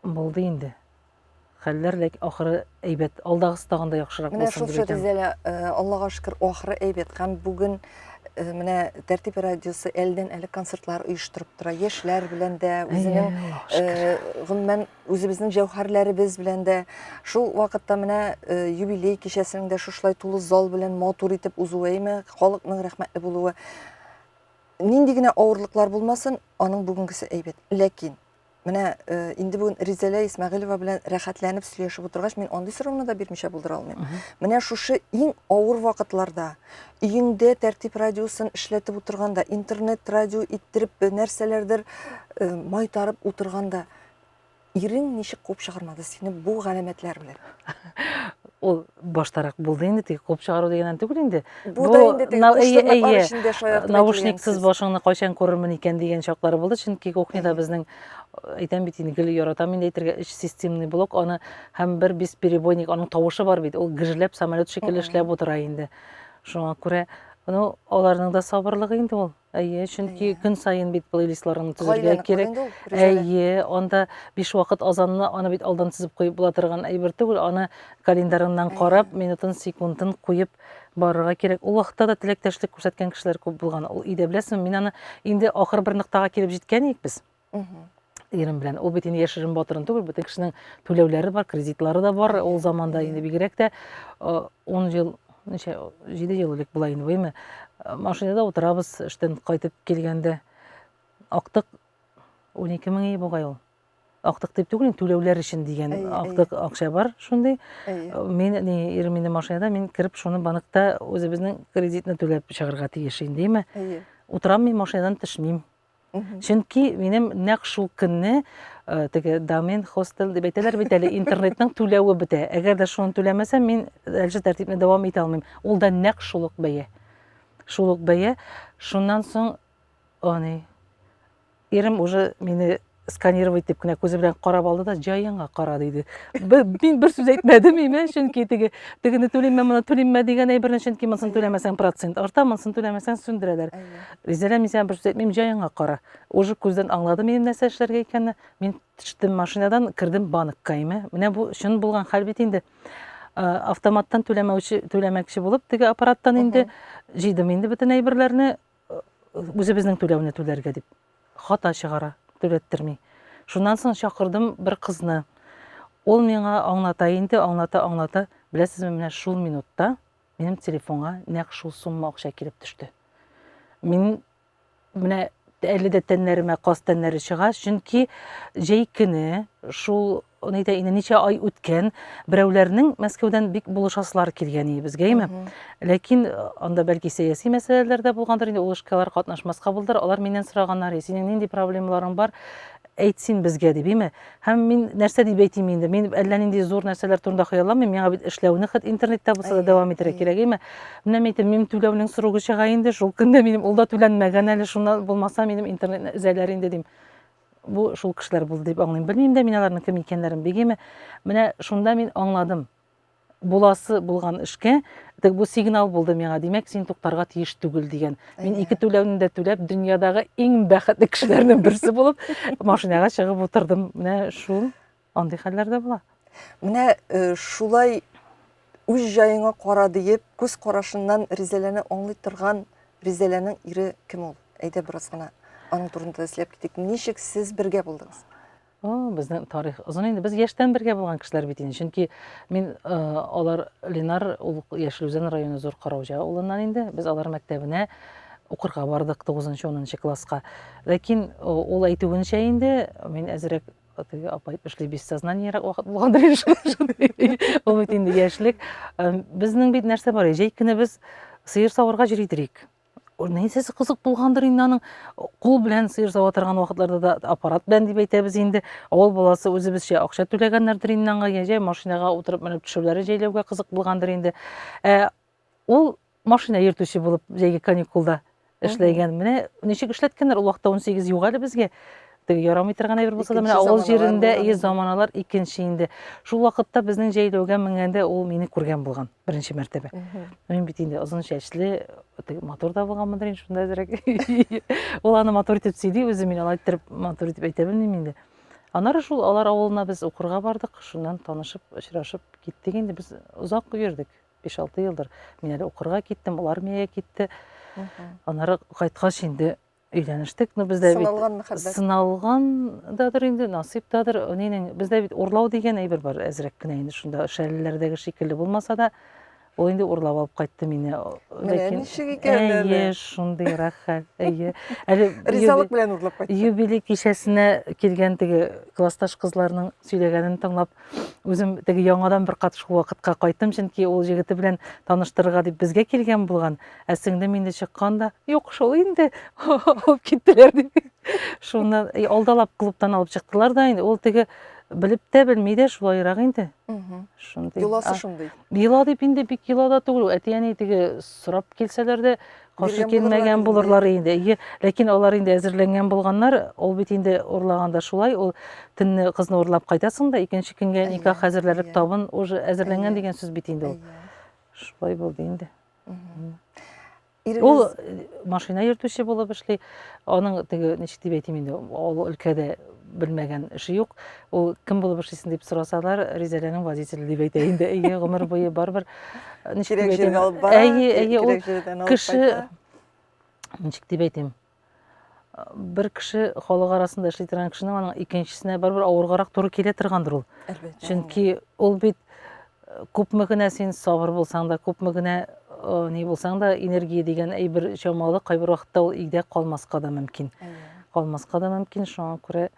булды инде. Хәлләр ахыры әйбәт, алдагысы тагын да яхшырак Менә булсын шул дип әйтәм. Ризалә, Аллага шөкер, ахыры әйбәт. Һәм бүген менә Тәртип радиосы әлдән әле концертлар оештырып тора. Яшьләр белән дә, үзенең гомумән үзебезнең җәүһәрләребез белән дә. Шул вакытта менә юбилей кичәсендә шушлай тулы зал белән матур итеп узуыймы, халыкның рәхмәтле булуы. Нинди генә авырлыклар булмасын, аның бүгенгесе әйбәт. Ләкин менә инде бүген Ризалә Исмәгыйлова белән рәхәтләнеп сөйләшеп утыргач, мин андый сорауны да бирмичә булдыра алмыйм. Менә шушы иң авыр вакытларда, өеңдә Тәртип радиосын эшләтеп утырганда, интернет радио иттереп нәрсәләрдер майтарып утырганда, ирең ничек куып чыгармады сине бу галәмәтләр белән? Ул баштарак булды инде, тик куып чыгару дигәннән түгел инде. Бу да инде куштырмаклар эчендә шаяртып наушниксыз башыңны кайчан күрермен икән дигән чаклары булды. Чөнки кухняда безнең әйтәм бит инде, гел яратам инде әйтергә, өч системный блок, аны һәм бер бесперебойник, аның тавышы бар бит. Ул гөжләп, самолет шикелле эшләп утыра инде. Шуңа күрә, аларның да сабырлыгы инде ул. Чөнки көн сайын бит плейлистларын төзергә кирәк. Анда 5 вакыт азанны аны бит алдан тизеп куеп була торган әйбер түгел. Аны календарыннан карап, минутын, секундын куеп барырга кирәк. Ул вакытта да теләктәшлек күрсәткән кешеләр күп булган. Ул иде беләсезме, мин аны инде ахыр бер ноктага килеп җиткән идек без. Ирем белән. Ул бит инде яшерен батырын түгел, бөтен кешенең түләүләре бар, кредитлары да бар. Ул заманда инде бигрәк тә 10 ел, 7 ел элек була инде быймы. Машинада утырабыз, эштән кайтып килгәндә актык 12 мең бугай ул. Актык дип түгел, түләүләр өчен дигән актык акча бар шундый. Мин ирем инде машинада, мин кирип шуны банкта үзебезнең кредитны түләп чыгарга тиеш индеме. Утырам мин машинадан төшмим. Чөнки минем нәкъ шул көнне теге домен хостел дип әйтәләр бит әле, интернетның түләве бетә. Әгәр дә шуны түләмәсәм, мин әлҗә тәртипне дәвам итә алмыйм. Ул да нәкъ шул ук бәя. Шул ук бәя. Шуннан соң ирем уже мине сканировать дип кенә күзе белән карап алды да, җаеңа кара диде. Мин бер сүз әйтмәдем име, чөнки тегене түлимме, моны түлимме дигән әйберне, чөнки монысын түләмәсәң процент арта, монысын түләмәсәң сүндерәләр. Ризалә, мин сиңа бер сүз әйтмим, җаеңа кара. Уже күздән аңладым минем нәрсә эшләргә икәнне. Мин төштем машинадан, кирдем банкка име. Менә бу шун булган хәл бит инде. Автоматтан түләмәкче булып, теге аппараттан инде җыйдым инде бөтен әйберләрне үзебезнең түләүне түләргә дип. Хата чыгара, түләттерми. Шуннан соң чакырдым бер кызны. Ул миңа аңлата инде, аңлата. Беләсезме, менә шул минутта минем телефонга нәкъ шул сумма акча килеп төште. Мин менә әле дә тәннәремә кас тәннәре чыга, чөнки җәй көне шул ничә ай үткән, берәүләрнең Мәскәүдән бик булышасылар килгән иде безгә, име. Ләкин анда бәлки сәяси мәсьәләләр дә булгандыр, инде ул эшкәләр катнашмаска булдыр. Алар миннән сораганнар, синең нинди проблемаларың бар? Әйт син безгә дип, име. Һәм мин нәрсә дип әйтим инде? Мин әллә нинди зур нәрсәләр турында хыялламыйм. Миңа бит эшләүне хәт интернетта булса да дәвам итәргә кирәк, име. Менә әйтәм, минем түләүнең срогы чыга инде, шул көндә минем ул да түләнмәгән әле, шуннан булмаса минем интернетны эзәләр инде дим. Бу шул кешеләр булды дип аңлыйм. Белмим дә мин аларның кем икәннәрен бигеме. Менә шунда мин аңладым. Буласы булган эшкә бу сигнал булды миңа. Димәк, син туктарга тиеш түгел дигән. Мин ике түләүне дә түләп, дөньядагы иң бәхетле кешеләрнең берсе булып, машинага чыгып утырдым. Менә шул андый хәлләр дә була. Менә шулай үз җаеңа кара диеп, күз карашыннан Ризаләне аңлый торган Ризаләнең ире кем ул? Әйдә бераз гына аның турында эзләп китик. Ничек сез бергә булдыгыз? Безнең тарих озын инде. Без яшьтән бергә булган кешеләр бит инде. Чөнки мин алар Ленар, ул Яшелүзән районы Зур Караужа улыннан инде. Без алар мәктәбенә укырга бардык 9-10 класска. Ләкин ул әйтүенчә инде, мин әзрәк апа әйтмешли бессознанийрак вакыт булгандыр инде. Ул бит инде яшьлек. Безнең бит нәрсә бар? Җәй көне без сыер савырга йөридек. Нәйсәсе кызык булгандыр инде, аның кул белән сыер сава торган вакытларда да аппарат белән дип әйтәбез инде. Авыл баласы үзебезчә акча түләгәннәрдер инде аңа, җәй машинага утырып менеп төшүләре җәйләүгә кызык булгандыр инде. Ул машина йөртүче булып җәйге каникулда эшләгән. Менә ничек эшләткәннәр, ул вакытта 18 юк әле безгә. Теге ярамый торган әйбер булса да, менә Икенче авыл заманалар җирендә булган инде. заманалар икенче инде. Шул вакытта безнең җәйләүгә менгәндә ул мине күргән булган беренче мәртәбә. Мин бит инде озын чәчле, теге матур да булганмындыр инде шунда әзрәк. Ул аны матур итеп сөйли, үзе мин алай итеп матур итеп әйтә белмим инде. Аннары шул алар авылына без укырга бардык, шуннан танышып, очрашып киттек инде. Без озак йөрдек, 5-6 елдыр. Мин әле укырга киттем, ул армиягә китте. Аннары кайткач инде өйләнештек. Ну бездә бит Сыналган мәхәббәт. сыналгандадыр инде, насыйптадыр. Нинең бездә бит урлау дигән әйбер бар, әзрәк кенә инде шунда шәлләрдәге шикелле булмаса да, ул инде урлап алып кайтты мине. Менә ничек икән әле? Әйе, шундый рәхәт. Әйе. Әле Ризалык белән урлап кайтты. юбилей кичәсенә килгән теге классташ кызларның сөйләгәнен тыңлап, үзем теге яңадан бер кат шул вакытка кайттым, чөнки ул җегете белән таныштырырга дип безгә килгән булган. Ә сеңдем инде чыкканда, юк шул инде, алып киттеләр дип. Шуннан алдалап клубтан алып чыктылар да инде. Ул теге белеп тә белми дә шулайрак инде. Шундый. Юласы шундый. Йола дип инде бик йола да түгел. Әти-әни теге сорап килсәләр дә каршы Биргән килмәгән булырлар булырлар инде. Әйе, ләкин алар инде әзерләнгән булганнар. Ул бит инде урлаганда шулай, ул төнне кызны урлап кайтасың да, икенче көнгә никах әзерләп табын уже әзерләнгән дигән сүз бит инде ул. Шулай булды инде. Ул машина йөртүче булып эшли. Аның теге ничек дип әйтим инде, ул өлкәдә белмәгән эше юк. Ул кем булып эшлисең дип сорасалар, Ризаләнең водителе дип әйтә инде. Әйе, гомер буе барбер. Кирәк җиргә алып бара, Әйе, ул кирәк җирдән алып кеше, кайта. ничек дип әйтим, бер кеше халык арасында эшли торган кешенең аның икенчесенә барбер авыргарак туры килә торгандыр ул. Әлбәттә. Чөнки ул бит күпме генә син сабыр булсаң да, күпме генә ни булсаң да, энергия дигән әйбер чамалы кайбер вакытта ул өйдә калмаска да мөмкин. Калмаска да мөмкин, шуңа күрә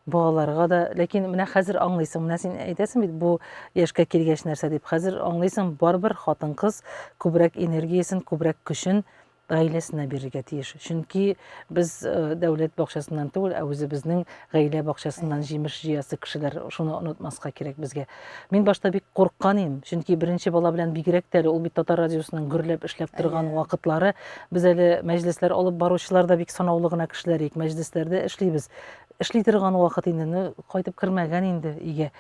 балаларга да, ләкин менә хәзер аңлыйсың, менә син әйтәсең бит бу яшькә килгәч нәрсә дип. Хәзер аңлыйсың, барбер хатын-кыз күбрәк энергиясын, күбрәк көчен гаиләсенә бирергә тиеш. Чөнки без дәүләт бакчасыннан түгел, ә үзебезнең гаилә бакчасыннан җимеш җыясы кешеләр, шуны онытмаска кирәк безгә. Мин башта бик курыккан идем, чөнки беренче бала белән бигрәк тә ул бит Татар радиосының гөрләп эшләп торган вакытлары, без әле мәҗлесләр алып баручылар да бик санаулы гына кешеләр идек, мәҗлесләрдә эшлибез. Эшли торган вакыт инде, кайтып кергән инде өйгә.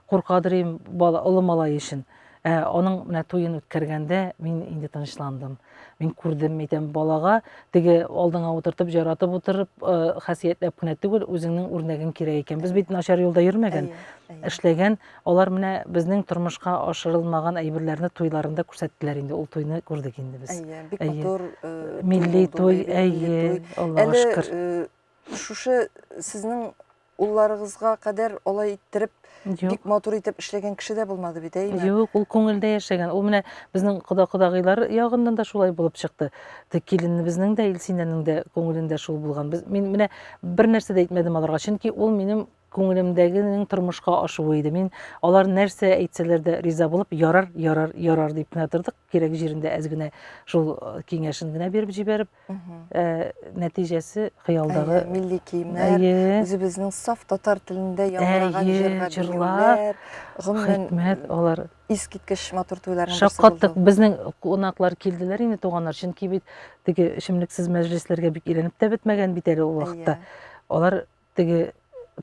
Куркадыр идем бала, олы малай өчен. Аның менә туен үткәргәндә мин инде тынычландым. Мин күрдем, әйтәм, балага теге алдыңа утыртып, яратып утырып, хәсиятләп кенә түгел, үзеңнең үрнәгең кирәк икән. Без бит начар юлда йөрмәгән, эшләгән. Алар менә безнең тормышка ашырылмаган әйберләрне туйларында күрсәттеләр инде. Ул туйны күрдек инде без. Бик матур Милли туй, әйе, Аллага шөкер. Әле шушы сезнең улларыгызга кадәр алай иттереп бик матур итеп эшләгән кеше дә булмады бит, әйме? Юк, ул күңелдә яшәгән. Ул менә безнең кода-кодагыйлар ягыннан да шулай булып чыкты. Киленебезнең дә, Илсинәнең дә күңелендә шул булган. Мин менә бер нәрсә дә әйтмәдем аларга, чөнки ул минем күңелемдәгенең тормышка ашуы иде. Мин алар нәрсә әйтсәләр дә риза булып, ярар, ярар, ярар дип кенә тордык. Кирәк җирендә әз генә шул киңәшен генә биреп җибәреп, нәтиҗәсе хыялдагы милли киемнәр, үзебезнең саф татар телендә яңгыраган җырлар, хикмәт, алар искиткеч матур туйларның шаккаттык. Безнең кунаклар килделәр инде, туганнар, чөнки бит теге эчемлексез мәҗлесләргә бик өйрәнеп тә бетмәгән бит әле ул вакытта. Алар теге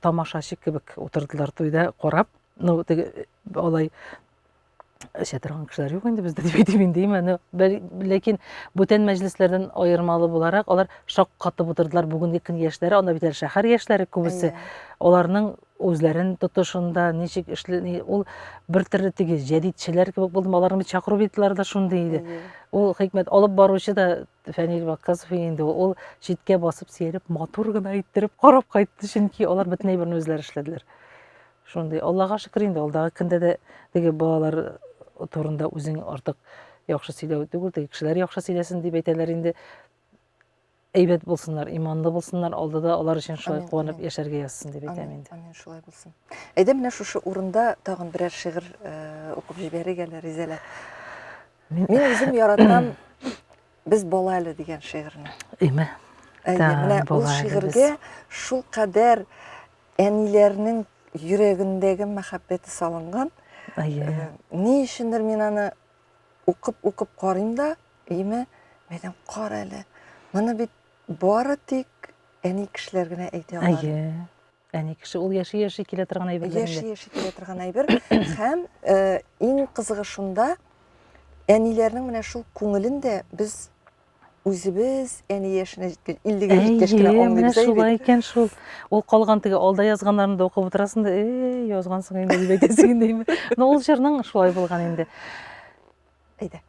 тамашачы кебек утырдылар туйда карап. Ну, теге алай эчә торган кешеләр юк инде бездә дип әйтим инде. Ләкин бүтән мәҗлесләрдән аермалы буларак, алар шаккатып утырдылар. Бүгенге көн яшьләре, анда бит шәһәр яшьләре күбесе. Аларның үзләрен тотышында ничек эшли, ул бер төрле теге җәдитчеләр кебек булды. Аларны бит чакыру битләр дә шундый иде. Ул хикмәт алып баручы да Фәнил Ваккасов инде. Ул читкә басып сөйрәп, матур гына иттереп карап кайтты, чөнки алар бөтенләй берне үзләре эшләделәр. Шундый. Аллага шөкер инде, алдагы көндә дә теге балалар турында үзең артык яхшы сөйләү түгел, теге кешеләр яхшы сөйләсен дип әйтәләр инде. Әйбәт булсыннар, иманлы булсыннар, алдыда алар өчен шулай куанып яшәргә язсын дип әйтәм инде. Амин, шулай булсын. Әйдә, менә шушы урында тагын берәр шигырь укып җибәрик әле, Ризалә. Мин үзем яраткан "Без бала әле" дигән шигырьне. Әйме. Менә ул шигырьгә шул кадәр әниләрнең йөрәгендәге мәхәббәте салынган. Ни өчендер мин аны укып карыйм да, Име, мәдәм кара әле. Моны бит бары тик әни кешеләр генә әйтә алар. Әйе. Әни кеше ул яши килә торган әйберләр инде. Яши килә торган әйбер. Һәм иң кызыгы шунда, әниләрнең менә шул күңелендә без үзебез әни яшенә җиткән 50-гә җиткәч кенә Әйе, менә аңлыйбыз шулай бит. икән шул. Ул калган теге алда язганнарын да укып утырасың да, язгансың инде дип әйтәсең инде. Ну, ул җырның шулай булган инде. Әйдә.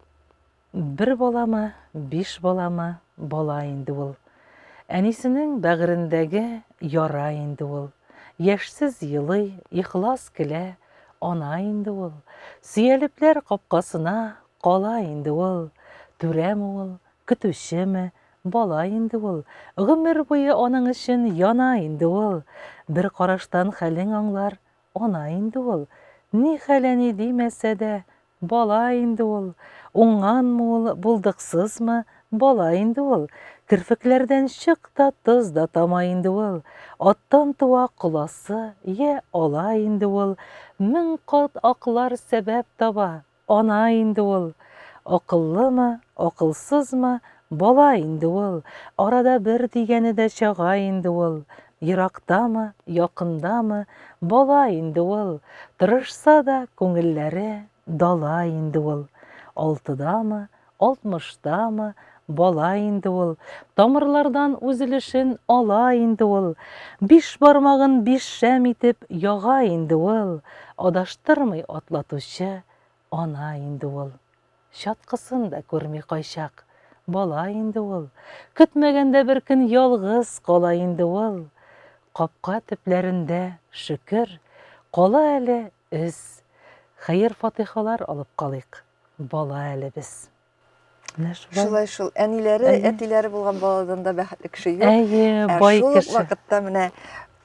Бер баламы, 5 баламы, бала инде ул. Әнисенең бәгырендәге яра инде ул. Яшсез елый, ихлас көлә, ана инде ул. Сөялепләр капкасына кала инде ул. Түрәме ул, көтүчеме, бала инде ул. Гомер буе аның өчен яна инде ул. Бер караштан хәлең аңлар, ана инде ул. Ни хәләни димәсә дә, бала инде ул. Уңганмы ул, булдыксызмы, бала инде ул. Кирфекләрдән чык та тоз да тама инде ул. Аттан туа куласы, ала инде ул. 1000 кат аклар сәбәп таба, ана инде ул. Акыллымы, акылсызмы, бала инде ул. Арада бер дигәне дә чага инде ул. Ерактамы, якындамы, бала инде ул. Тырышса да күңелләре дала инде ул. 6-дамы, 60-дамы, бала инде ул. Тамырлардан үзелешен ала инде ул. 5 бармагын 5 шәм итеп яга инде ул. Адаштырмый атлатучы ана инде ул. Чаткысын да күрми кайчак, бала инде ул. Көтмәгәндә бер көн ялгыз кала инде ул. Капка төпләрендә шөкер, кала әле эз. Хәер-фатихалар алып калыйк, бала әле без. Шулай шул. Әниләре, әтиләре булган баладан да бәхетле кеше юк. Әйе, бай Шул кеше. вакытта менә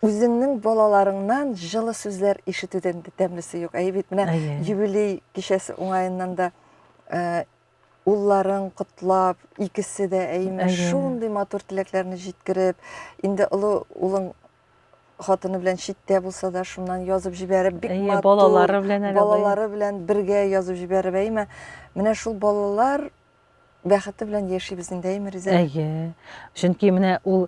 үзеңнең балаларыңнан җылы сүзләр ишетүдән тәмлесе юк. Әйе бит, менә юбилей кичәсе уңаеннан да улларын котлап, икесе дә әйме шундый матур теләкләрне җиткереп, инде олы улың хатыны белән читтә булса да шуннан язып җибәреп, бик матур балалары белән бергә язып җибәреп, әйме менә шул балалар бәхете белән яшибез инде, әйме Риза? Әйе. Чөнки менә ул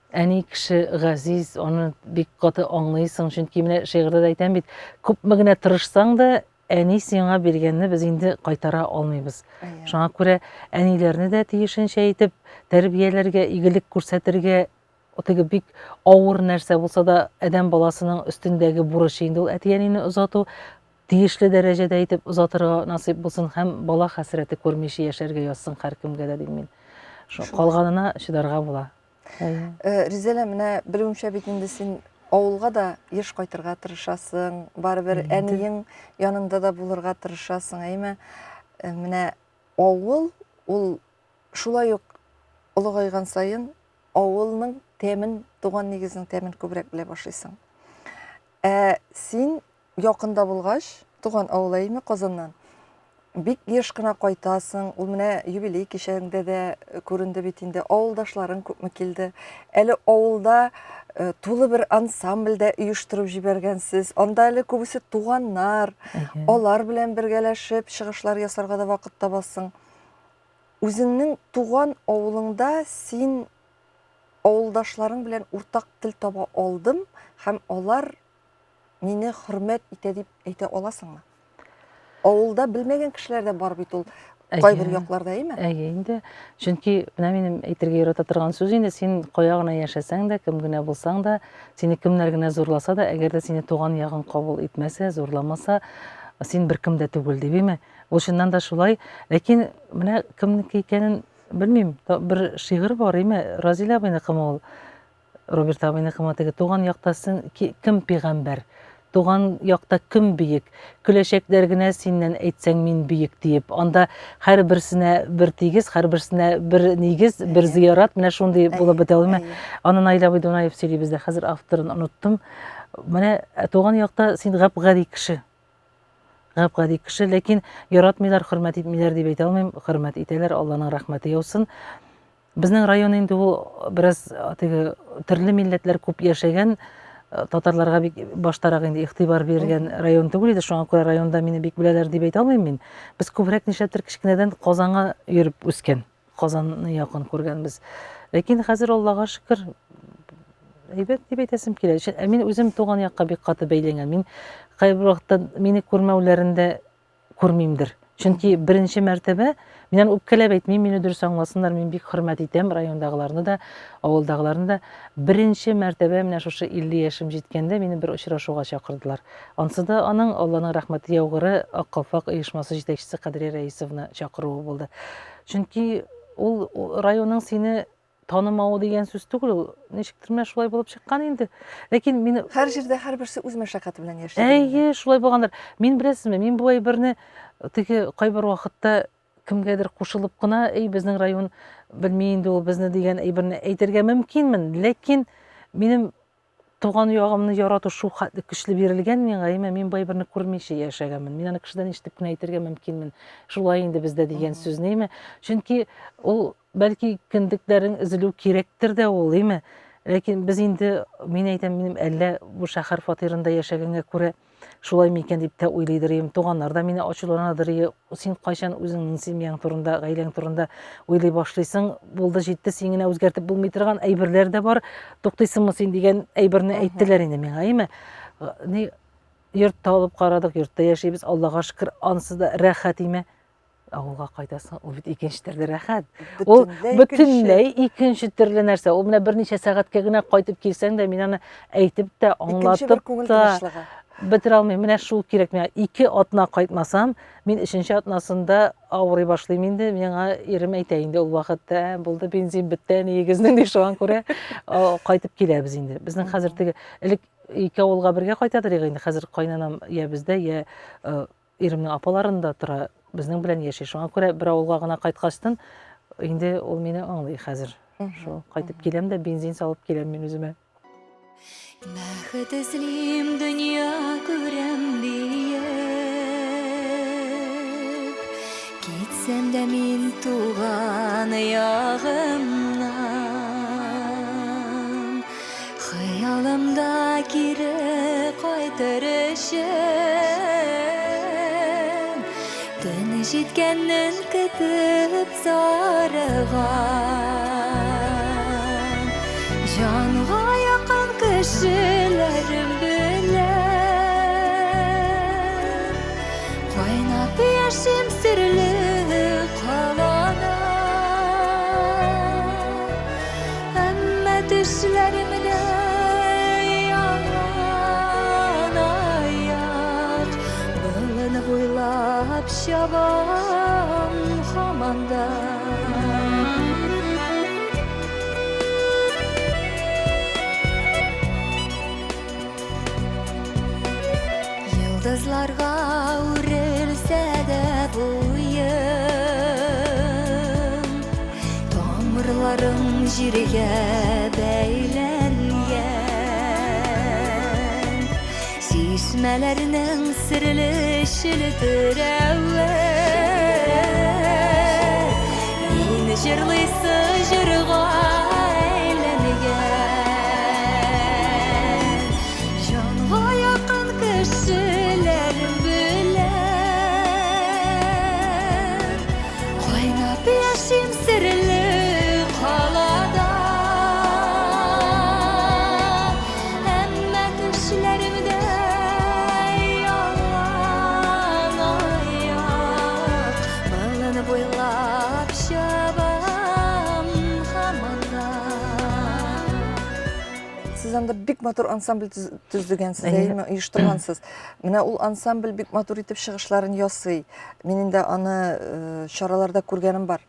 әни кеше газиз, аны бик каты аңлыйсың, чөнки менә шигырьдә дә әйтәм бит, күпме генә тырышсаң да, әни сиңа биргәнне без инде кайтара алмыйбыз. Шуңа күрә әниләрне дә тиешенчә итеп тәрбияләргә, игелек күрсәтергә, теге бик авыр нәрсә булса да, адәм баласының өстендәге бурычы инде ул әти-әнине озату, тиешле дәрәҗәдә итеп озатырга насыйп булсын һәм бала хәсрәте күрмичә яшәргә язсын һәркемгә дә дим мин. Калганына чыдарга була. Ризалә, менә белүемчә бит инде син авылга да еш кайтырга тырышасың, барыбер әниең янында да булырга тырышасың, әйме. Менә авыл ул шулай ук олыгайган сайын авылның тәмен, туган нигезнең тәмен күбрәк белә башлыйсың. Син якында булгач, туган авыл әйме Казаннан, бик еш кына кайтасың. Ул менә юбилей кичәңдә дә күренде бит инде, авылдашларың күпме килде. Әле авылда тулы бер ансамбльдә оештырып җибәргәнсез. Анда әле күбесе туганнар, алар белән бергәләшеп чыгышлар ясарга да вакыт табасың. Үзеңнең туган авылыңда син авылдашларың белән уртак тел таба алдым һәм алар мине хөрмәт итә дип әйтә аласыңмы? Авылда белмәгән кешеләр дә бар бит ул кайбер якларда, әйме? Әйе инде. Чөнки менә минем әйтергә ярата торган сүз инде, син кая гына яшәсәң дә, кем генә булсаң да, сине кемнәр генә зурласа да, әгәр дә сине туган ягың кабул итмәсә, зурламаса, син бер кем дә түгел дип, ул чыннан да шулай. Ләкин менә кемнеке икәнен белмим. Бер шигырь бар, Разилә абыйныкымы ул, Роберт абыйныкымы, теге туган яктасын кем пигамбәр, туган якта кем биек, көләчәкләр генә синнән әйтсәң мин биек диеп. Анда һәр берсенә бер тигез, һәр берсенә бер нигез, бер зиярат, менә шундый булып бетә ул. Аны Наил абый Дунаев сөйли бездә, хәзер авторын оныттым. Менә туган якта син гәп-гади кеше. Гәп-гади кеше, ләкин яратмыйлар, хөрмәт итмиләр дип әйтә алмыйм. Хөрмәт итәләр, Алланың рәхмәте яусын. Безнең район инде ул бераз теге төрле милләтләр күп яшәгән татарларга бик баштарак инде игътибар биргән район түгел иде. Шуңа күрә районда мине бик беләләр дип әйтә алмыйм мин. Без күбрәк нишләптер кичкенәдән Казанга йөреп үскән. Казанны якын күргәнбез. Ләкин хәзер Аллага шөкер әйбәт дип әйтәсем килә. Мин үзем туган якка бик каты бәйләнгән. Мин кайбер вакытта мине күрмәүләрендә күрмимдер. Чөнки беренче мәртәбә миннән үпкәләп әйтмим, мине дөрес аңласыннар, мин бик хөрмәт итәм райондагыларны да, авылдагыларны да. Беренче мәртәбә менә шушы 50 яшем җиткәндә мине бер очрашуга чакырдылар. Ансы да аның Алланың рәхмәте яугыры Ак Калфак оешмасы җитәкчесе Кадрия Рәисовна чакыруы булды. Чөнки ул районның сине танымауы дигән сүз түгел, ул ничектер менә шулай булып чыккан инде. Ләкин мин Һәр җирдә һәрберсе үз мәшәкате белән яши. әйе, шулай булгандыр. Мин беләсезме, мин бу әйберне теге кайбер вакытта кемгәдер кушылып кына, безнең район белми инде ул безне дигән әйберне әйтергә мөмкинмен. Ләкин минем туган ягымны ярату шул хәтле көчле бирелгән миңа, мин бу әйберне күрмичә яшәгәнмен. Мин аны кешедән ишетеп кенә әйтергә мөмкинмен. Шулай инде бездә дигән сүз нәме? Чөнки ул бәлки кендекләрен изелү кирәктер дә ул, Ләкин без инде, мин әйтәм, минем әллә бу шәһәр фатирында яшәгәнгә күрә шулай микән дип тә уйлыйдыр. Туганнар да мине ачуланадыр. Син кайчан үзеңнең семьяң турында, гаиләң турында уйлый башлыйсың? Булды, җитте, син генә үзгәртеп булмый торган әйберләр дә бар. Туктыйсыңмы син дигән әйберне әйттеләр инде миңа, Ни йортта алып карадык, йортта яшибез, Аллага шөкер, ансы да рәхәт, Авылга кайтасың, ул бит икенче төрле рәхәт. Ул бөтенләй икенче төрле нәрсә. Ул менә берничә сәгатькә генә кайтып килсәң дә, мин аны әйтеп тә, аңлатып та бетерә алмыйм. Менә шул кирәк миңа. 2 атна кайтмасам, мин 3нче атнасында авырый башлыйм инде. Миңа ирем әйтә инде ул вакытта, булды, бензин бетте, нигезнең ди, шуңа күрә кайтып киләбез инде. Безнең хәзер теге элек 2 авылга бергә кайтадыр инде. Хәзер кайнанам я бездә, я иремнең апаларында тора. Безнең белән яши. Шуңа күрә бер авылга гына кайткачтан инде ул мине аңлый хәзер. Шул кайтып киләм дә бензин салып киләм мин үземә. Бәхет эзлим дөнья күрәм диеп, китсәм дә мин туган ягымнан, хыялымда кире кайтыр өчен, төн җиткәннен көтеп зарыган, җанга якын кешеләрем белән, кайнап яшим серле калада, әмма төшләремдә ялган аяк, болын буйлап чабам һаманда. Йолдызларга үрелсә дә буйым, тамырларым җиргә бәйләнгән, чишмәләрнең серле челтерәве, мин җырлыйсы җырга әйләнгән, җанга якын кешеләрем белән, кайнап яшим серле калада, әмма төшләремдә ялган аяк, болын буйлап чабам һаманда. Сез анда бик матур ансамбль төзегәнсез, оештыргансыз. Менә ул ансамбль бик матур итеп чыгышларын ясый. Мин инде аны чараларда күргәнем бар.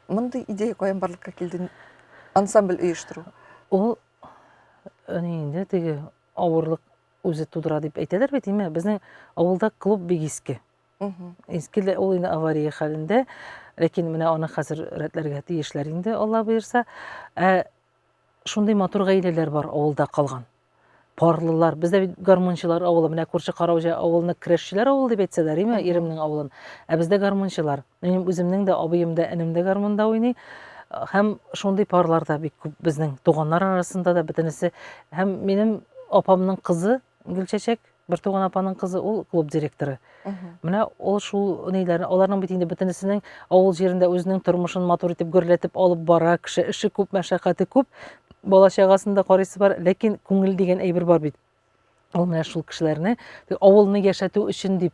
Мондый идея каян барлыкка килде? Ансамбль оештыру. Ул инде теге авырлык үзе тудыра дип әйтәләр бит, Безнең авылда клуб бик иске. Иске, ул инде авария хәлендә, ләкин менә аны хәзер рәтләргә тиешләр инде, Алла боерса. Шундый матур гаиләләр бар авылда калган. Парлылар. Бездә бит гармунчылар авылы, менә күрше Караужа авылны крәшчеләр авылы дип әйтсәләр, иремнең авылын. Бездә гармунчылар. Минем үземнең дә абыем да, энем дә гармунда уйный. Һәм шундый парлар да бик күп безнең туганнар арасында да бөтенесе. Һәм минем апамның кызы Гөлчәчәк, бер туган апаның кызы, ул клуб директоры. Менә ул шул ниләрне, аларның бит инде бөтенесенең авыл җирендә үзенең тормышын матур итеп гөрләтеп алып бара, кеше эше күп, мәшәкате күп, бала чагасында карыйсы бар, ләкин күңел дигән әйбер бар бит. Ул менә шул кешеләрне авылны яшәтү өчен дип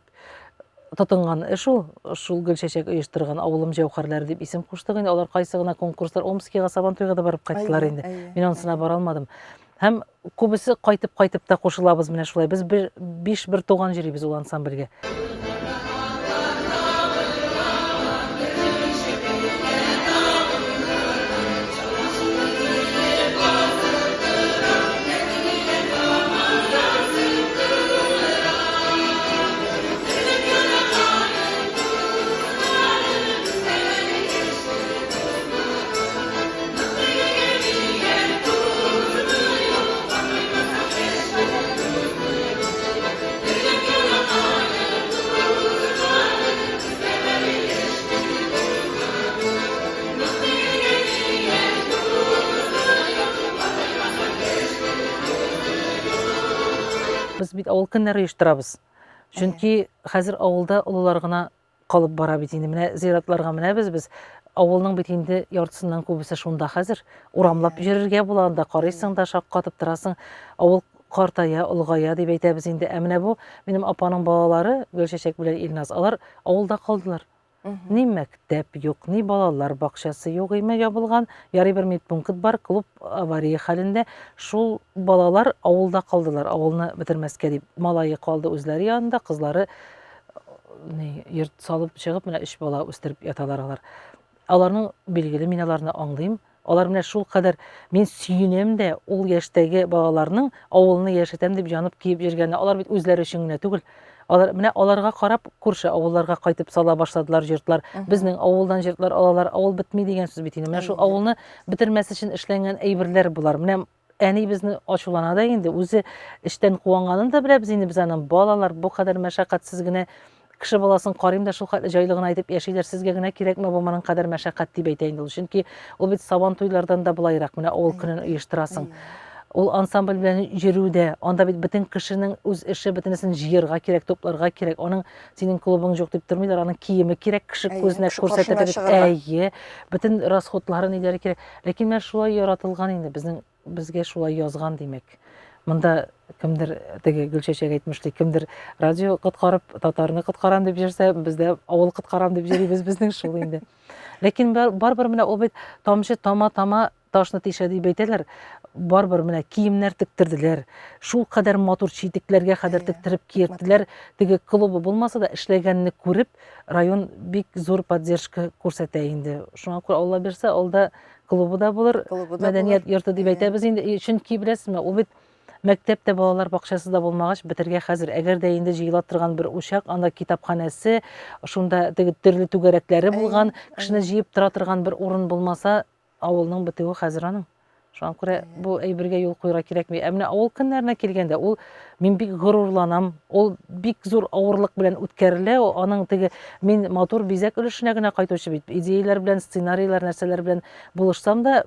тотынган эш ул. Шул Гөлчәчәк оештырган авылым җәүһәрләре дип исем куштык инде. Алар кайсы гына конкурслар, Омскига, Сабантуйга да барып кайттылар инде. Мин анысына бара алмадым. Һәм күбесе кайтып та кушылабыз менә шулай. Без 5 бер туган җирибез ул ансамбльгә. Без бит авыл көннәре оештырабыз. Чөнки хәзер авылда олылар гына калып бара бит инде. Менә зиратларга менәбез без. Авылның бит инде яртысыннан күбесе шунда хәзер. Урамлап йөрергә була, анда карыйсың да шаккатып торасың. Авыл картая, улгая дип әйтәбез инде. Ә менә бу минем апаның балалары, Гөлчәчәк белән Илназ, алар авылда калдылар. Ни мәктәп юк, ни балалар бакчасы юк, име ябылган, ярый бер медпункт бар, клуб авария хәлендә. Шул балалар авылда калдылар, авылны бетермәскә дип. Малае калды үзләре янында, кызлары йорт салып чыгып, менә 3 бала үстереп яталар алар. Аларның билгеле, мин аларны аңлыйм. Алар менә шул кадәр мин сөенәм дә ул яшьтәге балаларның авылны яшәтәм дип янып киеп йөргәнне. Алар бит үзләре өчен генә түгел. Алар менә аларга карап күрше авылларга кайтып сала башладылар йортлар. Безнең авылдан йортлар алалар, авыл бетми дигән сүз бит инде. Менә шул авылны бетермәс өчен эшләнгән әйберләр булар. Менә әни безне ачулана да инде, үзе эштән куанганын да беләбез инде, без аның балалар бу кадәр мәшәкатьсез генә кеше баласын карыйм да шул җайлыгын әйтеп яшиләр, сезгә генә кирәкме бу моның кадәр мәшәкать дип әйтә инде ул. Чөнки ул бит Сабантуйлардан да булайрак, менә авыл көнен оештырасың. Ул ансамбль белән йөрүдә, анда бит бөтен кешенең үз эше, бөтенесен җыярга кирәк, топларга кирәк. Аның синең клубың юк дип тормыйлар, аның киеме кирәк, кеше күзенә күрсәтергә дип. Әйе, бөтен расходлары ниләре кирәк. Ләкин менә шулай яратылган инде, безгә шулай язган димәк. Монда кемдер теге Гөлчәчәк әйтмешли, кемдер радио коткарып, татарны коткарам дип йөрсә, бездә авыл коткарам дип йөрибез, безнең шул инде. Ләкин барбер менә ул бит тамчы тама ташны тишә дип әйтәләр. Барбер менә киемнәр тектерделәр. Шул кадәр матур читекләргә кадәр тектереп киерделәр. Теге клубы булмаса да эшләгәнне күреп, район бик зур поддержка күрсәтә инде. Шуңа күрә Алла бирсә, алда клубы да булыр, мәдәният йорты дип әйтәбез инде. Чөнки беләсезме, ул бит мәктәптә балалар бакчасы да булмагач, бетергә хәзер әгәр дә инде җыела торган бер учак, анда китапханәсе, шунда теге төрле түгәрәкләре булган, кешене җыеп тора торган бер урын булмаса, авылның бетүе хәзер аның. Шуңа күрә бу әйбергә юл куйырга кирәкми. Ә менә авыл көннәренә килгәндә, ул мин бик горурланам. Ул бик зур авырлык белән үткәрелә. Аның теге мин матур бизәк өлешенә генә кайтучы бит. Идеяләр белән, сценарийлар, нәрсәләр белән булышсам да,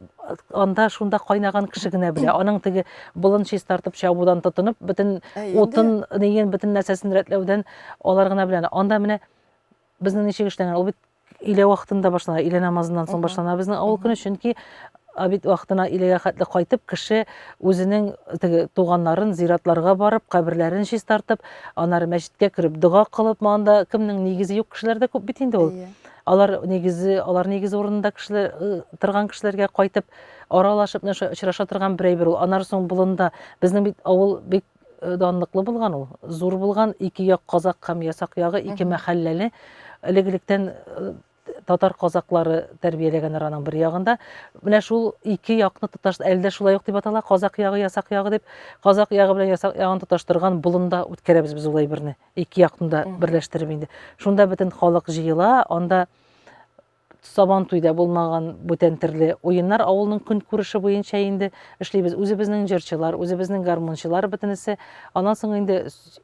анда шунда кайнаган кеше генә белә. Аның теге болын чис тартып чабудан тотынып, бөтен утын, нигән бөтен нәрсәсен рәтләүдән алар гына белә. Анда менә безнең ничек эшләнгән, ул бит илә вакытында башлана, илә намазыннан соң башлана безнең авыл көне, чөнки Абит вакытына илегә хәтле кайтып, кеше үзенең туганнарын зиратларга барып, каберләрен чис тартып, аннары мәчеткә кереп, дуга кылып, анда кемнең нигезе юк кешеләр дә күп бит инде ул. Алар нигезе урынында кешеләр торган кешеләргә кайтып, аралашып, очраша торган бер әйбер ул. Аннары соң болында безнең бит авыл бик данлыклы булган ул. Зур булган, ике як казак һәм ясак ягы, ике мәхәлләле. Элек-электән татар казаклары тәрбияләгәннәр аның бер ягында. Менә шул ике якны тоташ, әлдә шулай ук дип атала, казак ягы, ясак ягы дип. Казак ягы белән ясак ягын тоташтырган болында үткәрәбез без ул әйберне. Ике якны да берләштереп инде. Шунда бөтен халык җыела, анда сабан туйда булмаган бүтән төрле уеннар, авылның көн күреше буенча инде эшлибез. Үзебезнең җырчылар, үзебезнең гармунчылар бөтенесе. Аннан соң инде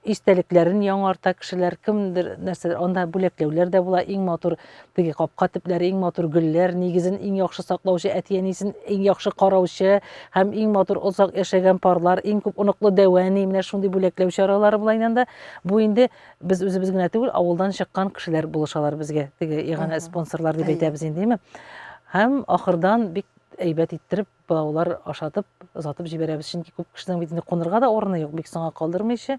истәлекләрен яңарта кешеләр, кемдер нәрсә, анда бүләкләүләр дә була. Иң матур теге капка төпләре, иң матур гөлләр, нигезен иң яхшы саклаучы, әти-әнисен иң яхшы караучы һәм иң матур озак яшәгән парлар, иң күп оныклы дәвани, менә шундый бүләкләү чаралары була инде. Бу инде без үзебез генә түгел, авылдан чыккан кешеләр булышалар безгә. Теге ягъни спонсорлар дип әйтәбез инде, әйме. Һәм ахырдан бик әйбәт иттереп, балалар ашатып, озатып җибәрәбез. Чөнки күп кешенең бит инде кунырга да орны юк, бик соңга калдырмыйчы.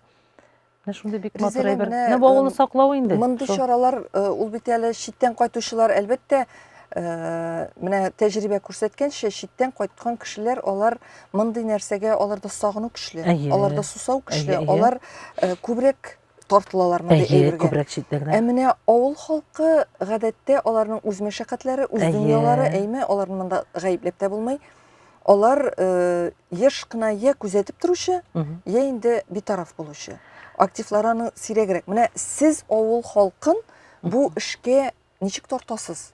Менә шундый бик матур әйбер. Менә бу авылны саклау инде. Мондый чаралар ул бит әле читтән кайтучылар, әлбәттә, менә тәҗрибә күрсәткәнчә, читтән кайткан кешеләр, алар мондый нәрсәгә аларда сагыну көчле, аларда сусау көчле, алар күбрәк тартылалар мондый әйбергә. Күбрәк читтәгә. Ә менә авыл халкы гадәттә аларның үз мәшәкатьләре, үз дөньялары, әйме, аларны монда гаепләп тә булмый. Алар еш кына я күзәтеп торучы, я инде битараф булучы. Активларны сирәгрәк. Менә сез авыл халкын бу эшкә ничек тартасыз?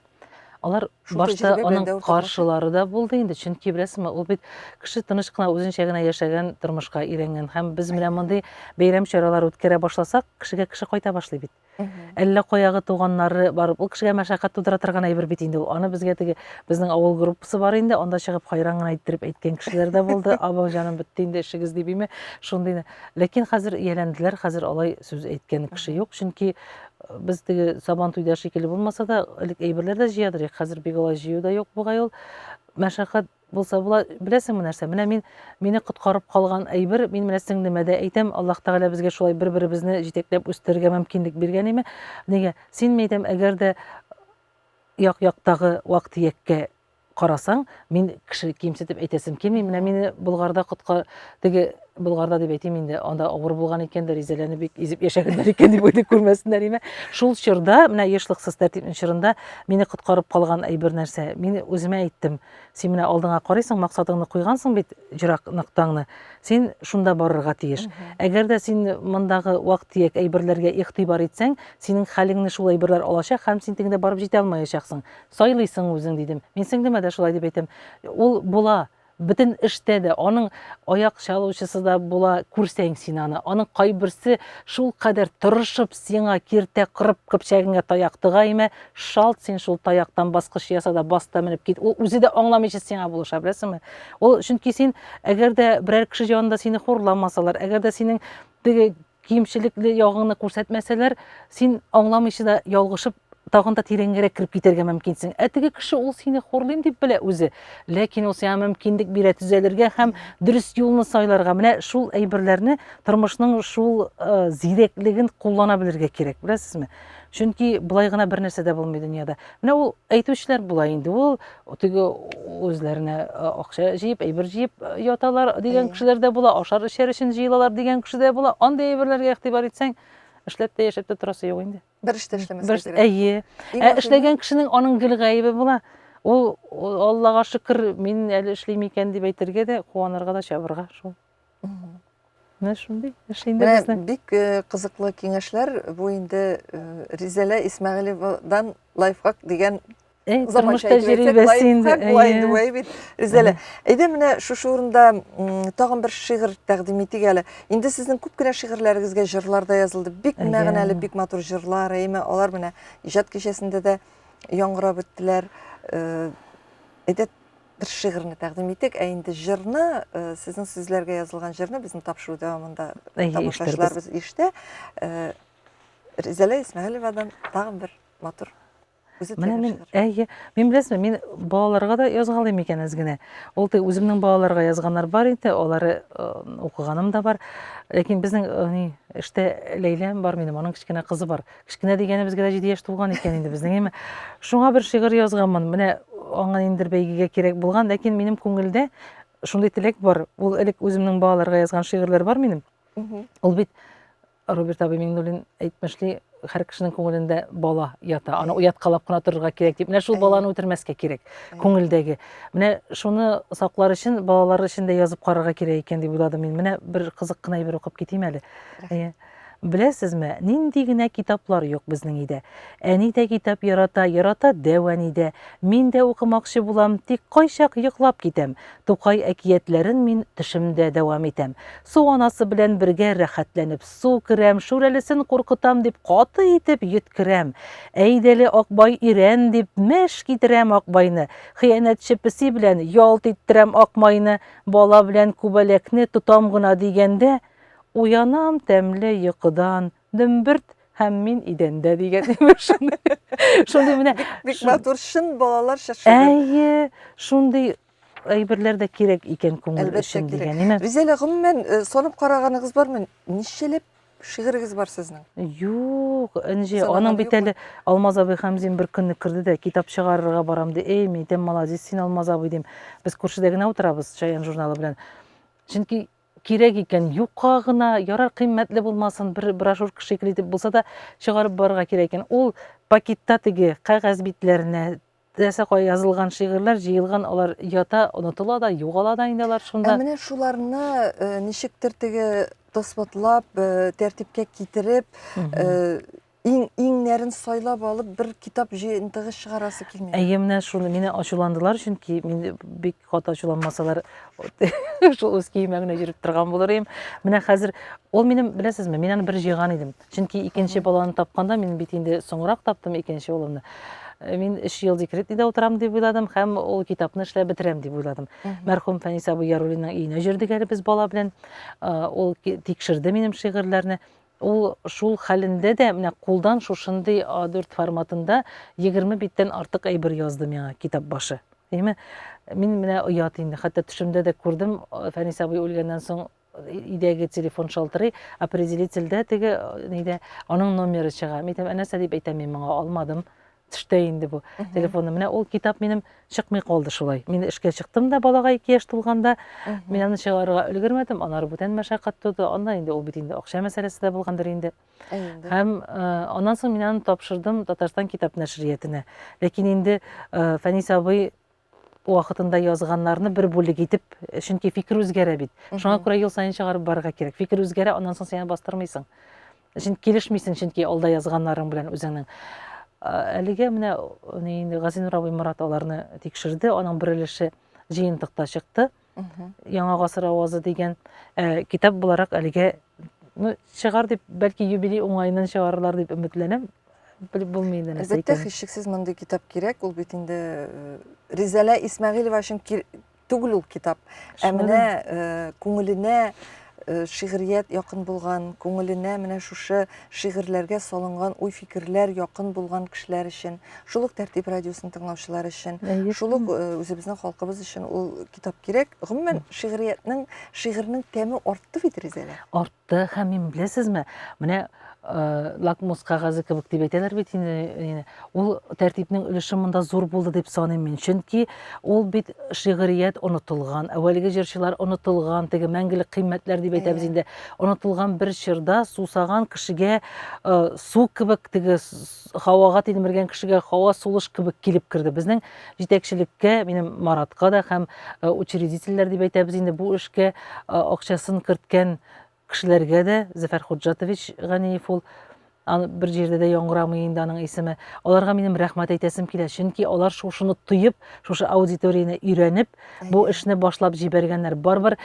Алар башта аның каршылары да булды инде, чөнки беләсезме, ул бит кеше тыныч кына үзенчә генә яшәгән тормышка өйрәнгән һәм без менә мондый бәйрәм чаралар үткәрә башласак, кешегә кеше кайта башлый бит. Әллә каягы туганнары барып, ул кешегә мәшәкать тудыра торган әйбер бит инде ул. Аны безгә теге безнең авыл группасы бар инде, анда чыгып хайран гына иттереп әйткән кешеләр дә булды. Абау җаным бетте инде эшегез дип име, шундый. Ләкин хәзер ияләнделәр, хәзер алай сүз әйткән кеше юк, чөнки biz теге сабан туйда шикелле булмаса да, элек әйберләр дә җыядыр. Хәзер бик алай җыю да юк бугай ул. Мәшәкать булса була, беләсеңме нәрсә? Менә мине коткарып калган әйбер, мин менә сеңлемәдә әйтәм, Аллаһ Тәгалә безгә шулай бер-беребезне җитәкләп үстерергә мөмкинлек биргән име? Нигә? Син әйтәм, әгәр дә як-яктагы вак-төяккә карасаң, мин кеше кимсетеп әйтәсем килми. Менә мине Булгарда теге Булгарда дип әйтим инде, анда авыр булган икән дә, ризаләнеп бик изеп яшәгәннәр икән дип уйлап күрмәсеннәр име. Шул чорда, менә яшьлексез тәртипнең чорында мине коткарып калган әйбер нәрсә. Мин үземә әйттем. Син менә алдыңа карыйсың, максатыңны куйгансың бит, җырак ныктаңны. Син шунда барырга тиеш. Әгәр дә син мондагы вак-төяк әйберләргә игътибар итсәң, синең хәлеңне шул әйберләр алачак һәм син тегендә барып җитә алмаячаксың. Сайлыйсың үзең дидем. Мин сеңлемә дә шулай дип әйтәм. Ул була. Бөтен эштә дә, аның аяк чалучысы да була, күрсәң син аны. Аның кайберсе шул кадәр тырышып сиңа киртә кырып көпчәгеңә таяк тыга име, шалт син шул таяктан баскыч ясада баста менеп кит. Ул үзе дә аңламыйча сиңа булыша, беләсеңме? Ул чөнки син әгәр дә берәр кеше янында сине хурламасалар, әгәр дә синең теге кимчелекле ягыңны күрсәтмәсәләр, син аңламыйча да ялгышып тагын да тирәнгәрәк кирип китәргә мөмкинсең. Теге кеше ул сине хурлыйм дип белә үзе, ләкин ул сиңа мөмкинлек бирә төзәлергә һәм дөрес юлны сайларга. Менә шул әйберләрне тормышның шул зирәклеген куллана белергә кирәк, беләсезме? Чөнки булай гына бер нәрсә дә булмый дөньяда. Менә ул әйтүчләр була инде, ул теге үзләренә акча җыеп, әйбер җыеп яталар дигән кешеләр дә була, ашар эшәр өчен җыелалар дигән кеше дә була. Андый әйберләргә игътибар итсәң, эшләп тә яшәп тә торасы юк инде. Бер эштә эшләмәскә кирәк. Әйе. Эшләгән кешенең аның гел гаебе була. Ул Аллага шөкер, мин әле эшлим икән дип әйтергә дә, куанырга да чабырга шул. Менә шундый эшләнде безнең. Бик кызыклы киңәшләр. Бу инде Ризалә Исмәгыйлевадан лайфхак дигән тормыш тәҗрибәсе инде. Ризалә, әйдә менә шушы урында тагын бер шигырь тәкъдим итик әле. Инде сезнең күп кенә шигырьләрегезгә җырлар да язылды. Бик мәгънәле, бик матур җырлар, әйме, алар менә иҗат кичәсендә дә яңгырап үттеләр. Әйдә бер шигырьне тәкъдим итик. Инде җырны, сезнең сүзләргә язылган җырны безнең тапшыру дәвамында тамашачыларыбыз ишетә. Ризалә Исмәгыйлевадан тагын бер матур. Менә мин беләсезме, мин балаларга да язгалыйм икән әз-генә. Ул үземнең балаларга язганнар бар инде, алары укыганым да бар. Ләкин безнең эштә Ләйләм бар минем, аның кичкенә кызы бар. Кичкенә дигәне безгә 7 яшь тулган икән инде безнең, әйме. Шуңа бер шигырь язганмын. Менә аңа индер бәйгегә кирәк булган, ләкин минем күңелдә шундый теләк бар. Ул элек үземнең балаларга язган шигырьләр бар минем. Ул бит Роберт абый Миңнуллин әйтмешли, һәр кешенең күңелендә бала ята. Аны уяткалап кына торырга кирәк дип. Менә шул баланы үтермәскә кирәк күңелдәге. Менә шуны саклар өчен, балалар өчен дә язып карарга кирәк икән дип уйладым мин. Менә бер кызык кына әйбер укып китим әле. Беләсезме, нинди генә китаплар юк безнең өйдә. Әни дә китап ярата, ярата дәү әни дә. Мин дә укымакчы булам, тик кайчак йоклап китәм. Тукай әкиятләрен мин төшемдә дәвам итәм. Су анасы белән бергә рәхәтләнеп су керәм, шүрәлесен куркытам дип каты итеп йөткерәм. Әйдәле Акбай ирән дип мәш китерәм Акбайны. Хыянәтче песи белән ялт иттерәм Акмайны. Бала белән күбәләкне тотам гына дигәндә, уянам тәмле йокыдан, дөмбөрт һәм мин идәндә дигән. Шундый менә Бик матур шын балалар шашыгы. әйе, шундый әйберләр дә кирәк икән күңел Әлбәттә өчен кирәк. дигән. Нимә? Ризалә, гомумән сонып караганыгыз бармы? Ничәләп шигырегез бар сезнең? Юк, Энҗе, Санаганы аның бит юкмы? әле Алмаз абый Хәмзин бер көнне керде дә китап чыгарырга барам ди. Эй, мин әйтәм, молодец син Алмаз абый дим. Без күршедә генә утырабыз Шаян журналы белән. Чөнки кирәк икән, юкка гына, ярар кыйммәтле булмасын, бер брошюрка шикелле итеп булса да чыгарып барырга кирәк икән. Ул пакетта теге кәгазь битләренә теләсә кая язылган шигырьләр җыелган, алар ята, онытыла да, югала да инде алар шунда. Менә шуларны ничектер теге тосбатлап, тәртипкә китереп, иңнәрен сайлап алып, бер китап җыентыгы чыгарасы килми. Әйе, менә шуны мине ачуландылар, чөнки мин бик каты ачуланмасалар шул үз киемә генә йөреп торган булыр идем. Менә хәзер ул минем, беләсезме, мин аны бер җыйган идем. Чөнки икенче баланы тапканда мин бит инде соңрак таптым икенче улымны. Мин 3 ел декретта утырам дип уйладым һәм ул китапны эшләп бетерәм дип уйладым. Мәрхүм Фәнис абый Яруллинның өенә җөрдек әле без бала белән. Ул тикшерде минем шигырьләрне. Ул шул хәлендә дә менә кулдан шушындый A4 форматында 20 биттән артык әйбер язды миңа китап башы. Әйме? Мин менә оят инде. Хәтта төшемдә дә күрдем, Фәнис абый үлгәннән соң идәге телефон шалтырый, определительдә теге нидә аның номеры чыга. Мин әйтәм, әнәсә дип әйтәм, мин моңа алмадым. Төштә инде бу телефонны. Менә ул китап минем чыкмый калды шулай. Мин эшкә чыктым да балага 2 яшь тулганда, мин аны чыгарырга өлгермәдем. Аннары бүтән мәшәкать туды. Анда инде ул бит инде акча мәсьәләсе дә булгандыр инде. Һәм аннан соң мин аны тапшырдым Татарстан китап нәшриятенә. Ләкин инде Фәнис абый вакытында язганнарны бер бүлек итеп, чөнки фикер үзгәрә бит. Шуңа күрә ел сайын чыгарып барырга кирәк. Фикер үзгәрә, аннан соң син бастырмыйсың. Чөнки килешмисең, чөнки алда язганнарың белән үзеңнең. Әлегә менә инде Газинур абый Морат аларны тикшерде, аның бер өлеше җыентыкта чыкты. Яңа гасыр авазы дигән китап буларак әлегә чыгар дип, бәлки юбилей уңайыннан чыгарырлар дип өметләнәм. Белеп булмый инде нәрсә Әлбәттә, икән. һичшиксез мондый китап кирәк. Ул бит инде Ризалә Исмәгыйлова өчен түгел ул китап. Ә менә күңеленә шигърият якын булган, күңеленә менә шушы шигырьләргә салынган уй-фикерләр якын булган кешеләр өчен, шул ук Тәртип радиосын тыңлаучылар өчен, шул ук үзебезнең халкыбыз өчен ул китап кирәк. Гомумән шигырьнең тәме артты бит, Ризалә. Артты һәм мин беләсезме, менә лакмус кәгазе кебек дип әйтәләр бит инде. Ул тәртипнең өлеше монда зур булды дип саныйм мин. Чөнки ул бит шигърият онытылган, әүвәлге җырчылар онытылган, теге мәңгелек кыйммәтләр дип әйтәбез инде. Онытылган бер чорда сусаган кешегә су кебек, теге һавага тилмергән кешегә һава сулыш кебек килеп керде. Безнең җитәкчелеккә, минем Маратка да һәм учредительләр дип әйтәбез инде, бу эшкә акчасын керткән кешеләргә дә, Зәфәр Хуҗатович Ганиев ул, бер җирдә дә яңгырамый инде аның исеме. Аларга минем рәхмәт әйтәсем килә, чөнки алар шушыны тоеп, шушы аудиторияны өйрәнеп, бу эшне башлап җибәргәннәр. Барбер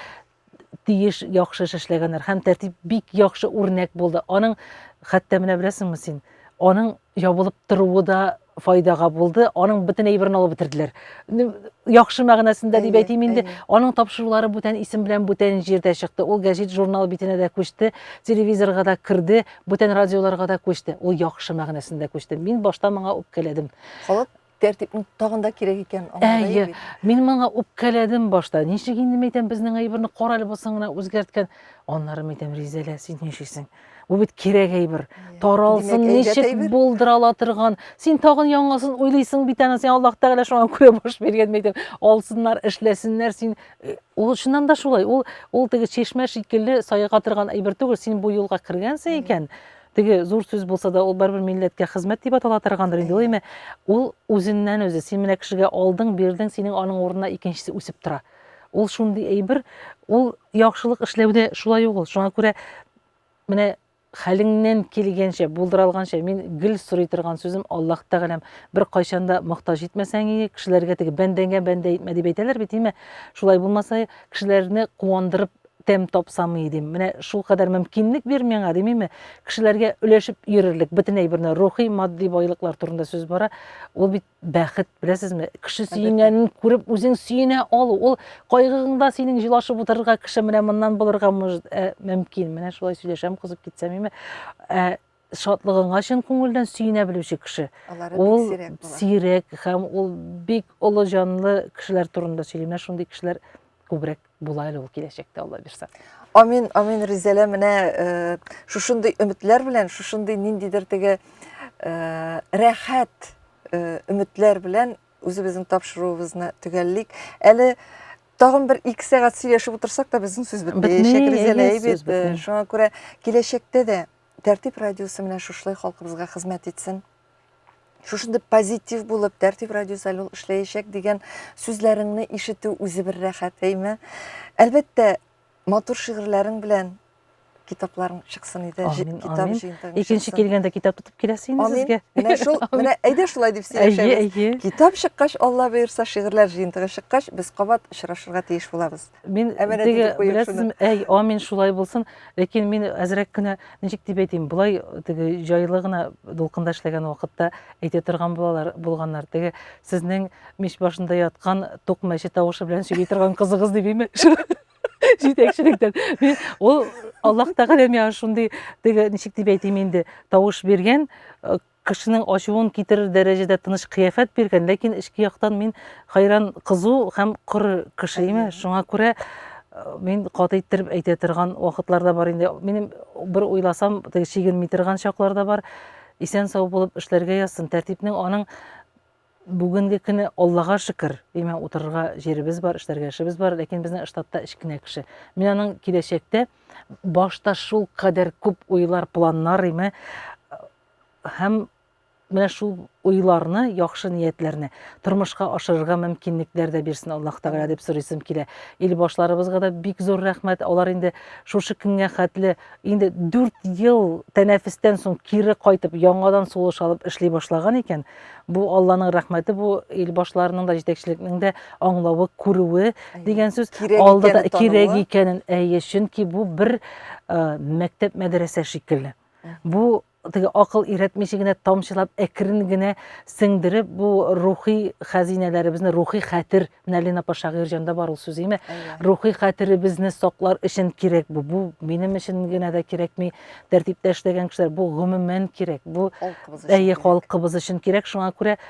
тиеш яхшы эш эшләгәннәр һәм тәртип бик яхшы үрнәк булды. Аның хәтта менә беләсеңме син, аның ябылып торуы да файдага булды. Аның бөтен әйберен алып бетерделәр. Яхшы мәгънәсендә дип әйтим инде. Аның тапшырулары бүтән исем белән бүтән җирдә чыкты. Ул гәҗит журнал битенә дә күчте, телевизорга да кирде, бүтән радиоларга да күчте. Ул яхшы мәгънәсендә күчте. Мин башта моңа үпкәләдем. Халык тәртипнең тагын да кирәк икән аңлады бит. Мин моңа үпкәләдем башта. Ничек инде әйтәм, безнең әйберне каралып булсаң гына үзгәрткән. Аннары әйтәм, Ризалә, син ничексең? Бу бит кирәк әйбер. Таралсын, ничек булдырала торган. Син тагын яңасын уйлыйсың бит аны, син Аллаһ Тәгалә шуңа күрә баш бергән мәйтәм. Алсыннар, эшләсеннәр, син ул шуннан да шулай. Ул теге чишмә шикелле саяга торган әйбер түгел, син бу юлга кергәнсең икән. Теге зур сүз булса да, ул барбер милләткә хезмәт дип атала торгандыр инде. Әйме, ул үзеннән үзе, син менә кешегә алдың, бирдең, синең аның урынына икенчесе үсеп тора. Ул шундый әйбер, ул яхшылык эшләүдә шулай ук ул. Шуңа күрә менә хәлеңнән килгәнчә, булдыра алганча, мин гел сорый торган сүзем Аллаһ Тәгаләм бер кайчанда мохтаҗ итмәсәң, кешеләргә теге бәндәңгә бәндә итмә дип әйтәләр бит, име? Шулай булмаса, кешеләрне куандырып тәм тапсам идем. Менә шул кадәр мөмкинлек бир миңа, димме? Кешеләргә өләшеп йөрерлек, бөтенләй берне рухи, матди байлыклар турында сүз бара. Ул бит бәхет, беләсезме? Кеше сөйгәнен күреп үзең сөенә алу. Ул кайгыңда синең җилашып утырырга кеше менә моннан булырга мөмкин. Менә шулай сөйләшәм, кызып китсәм, име? Шатлыгыңа чын күңелдән сөенә белүче кеше. Ул сирәк һәм ул бик олы җанлы кешеләр турында сөйлим. Шундый кешеләр күбрәк була әле ул киләчәктә, Алла бирсә. Амин, амин, Ризалә, менә шушындый өметләр белән, шушындый ниндидер теге рәхәт өметләр белән үзебезнең тапшыруыбызны төгәллик. Әле тагын бер 2 сәгать сөйләшеп утырсак та безнең сүз бетмәячәк, Ризалә, бит. Шуңа күрә киләчәктә дә Тәртип радиосы менә шушлай халкыбызга хезмәт итсен. Шушындай позитив булып, Тәртип радиосы әле эшләячәк дигән сүзләреңне ишетү үзе бер рәхәт, әйме? Әлбәттә, матур шигырьләрең белән китапларың чыксын иде, китап җыентыгы. Икенче килгәндә китап тотып киләсез инде сезгә. Менә шул, менә әйдә шулай дип сөйләшәбез. Китап чыккач, Алла бирсә, шигырьләр җыентыгы чыккач, без кабат очрашырга тиеш булабыз. Мин теге беләсезме, амин шулай булсын. Ләкин мин әзрәк кенә ничек дип әйтим, булай теге җайлы гына дулкында эшләгән вакытта әйтә торган булганнар. Теге сезнең мич башында яткан тук мәче тавышы белән сөйли торган кызыгыз дибеме? Җитәкчелектән. Ул Аллаһ Тәгалә миңа шундый теге ничек дип әйтим инде, тавыш биргән, кешенең ачуын китерер дәрәҗәдә тыныч кыяфәт биргән, ләкин ички яктан мин хайран кызу һәм коры кеше име. Шуңа күрә мин каты иттереп әйтә торган вакытларда бар инде. Минем бер уйласам, теге чигенми торган чакларда бар. Исән сау булып эшләргә язсын. Тәртипнең аның бүгенге көне Аллага шөкер, имә утырырга җиребез бар, эшләргә эшебез бар, ләкин безнең штатта ичкенә кеше. Мин аның киләчәктә башта шул кадәр күп уйлар, планнар име, һәм менә шул уйларны, яхшы ниятләрне тормышка ашырырга мөмкинлекләр дә бирсен Аллаһ Тәгалә дип сорыйсым килә. Ил башларыбызга да бик зур рәхмәт. Алар инде шушы көнгә хәтле инде 4 ел тәнәфестән соң кире кайтып, яңадан сулыш алып эшли башлаган икән. Бу Алланың рәхмәте, бу ил башларының да җитәкчелекнең дә аңлавы, күрүе дигән сүз алда кирәк икәнен әйе, чөнки бу бер мәктәп мәдрәсә шикелле. Бу теге акыл өйрәтмичә генә тамчылап, әкрен генә сеңдереп, бу рухи хәзинәләребезне, рухи хәтер, Налина апа шагыйрь җанда бар ул сүз име? Рухи хәтеребезне саклар өчен кирәк бу. Бу минем өчен генә дә кирәкми, тәртиптә эшләгән кешеләр, бу гомумән кирәк. Бу әйе, халкыбыз өчен кирәк. Шуңа күрә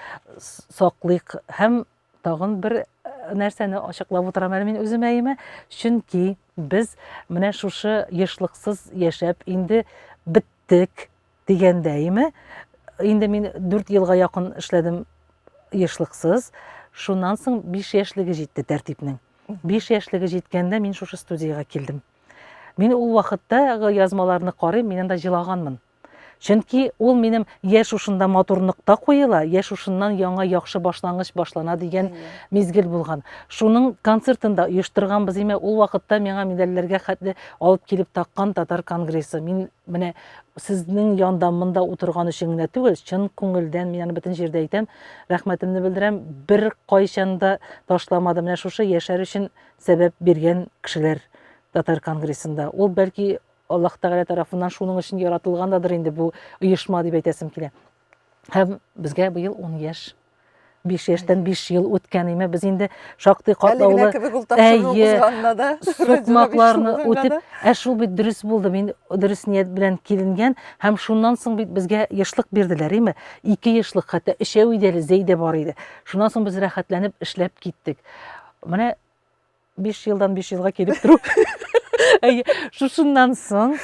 саклыйк һәм тагын бер нәрсәне ачыклап утырам әле мин үзем әйеме? Чөнки без менә шушы ешлыксыз яшәп инде биттек дигәндәйме, инде мин 4 елга якын эшләдем ешлыксыз. Шуннан соң 5 яшьлеге җитте тәртипнең. 5 яшьлеге җиткәндә мин шушы студиягә килдем. Мин ул вакытта язмаларны карыйм, мин анда җылаганмын. Чөнки ул минем яшь ушында матурлыкта куела, яшь ушыннан яңа яхшы башлангыч башлана дигән мизгел булган. Шуның концертында оештырганбыз име, ул вакытта миңа медальләргә хәтле алып килеп таккан Татар конгрессы. Мин менә сезнең яндамында утырган өчен генә түгел, чын күңелдән мин аны бөтен җирдә әйтәм, рәхмәтемне белдерәм. Бер кайчанда ташламадым. Менә шушы яшәр өчен сәбәп биргән кешеләр Татар конгрессында. Ул бәлки Аллаһ Тәгалә тарафыннан шуның өчен яратылгандыр инде бу оешма дип әйтәсем килә. Һәм безгә быел 10 яшь. 5 яшьтән 5 ел үткән име, без инде шактый катлаулы сукмакларны үтеп, шул бит дөрес булды, мин дөрес ният белән киленгән, һәм шуннан соң бит безгә яшьлек бирделәр име? 2 яшьлек, хәтта 3 идәле Зәйдә бар иде. Шуннан соң без рәхәтләнеп эшләп киттек. Менә 5 елдан 5 елга килеп тору. Шушыннан соң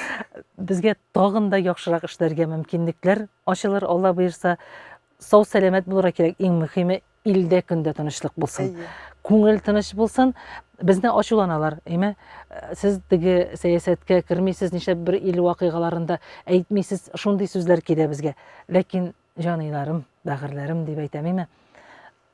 безгә тагын да яхшырак эшләргә мөмкинлекләр ачылыр, Алла буйрса. Сау сәламәт булырга кирәк. Иң мөһиме илдә көндә тынычлык булсын. Күңел тыныч булсын. Безне ачуланалар, әйме? Сез теге сәясәткә кермисез, нишләп бер ил вакыйгаларында әйтмисез, шундый сүзләр килә безгә. Ләкин җаныйларым, бәгырьләрем дип әйтәм, әйме?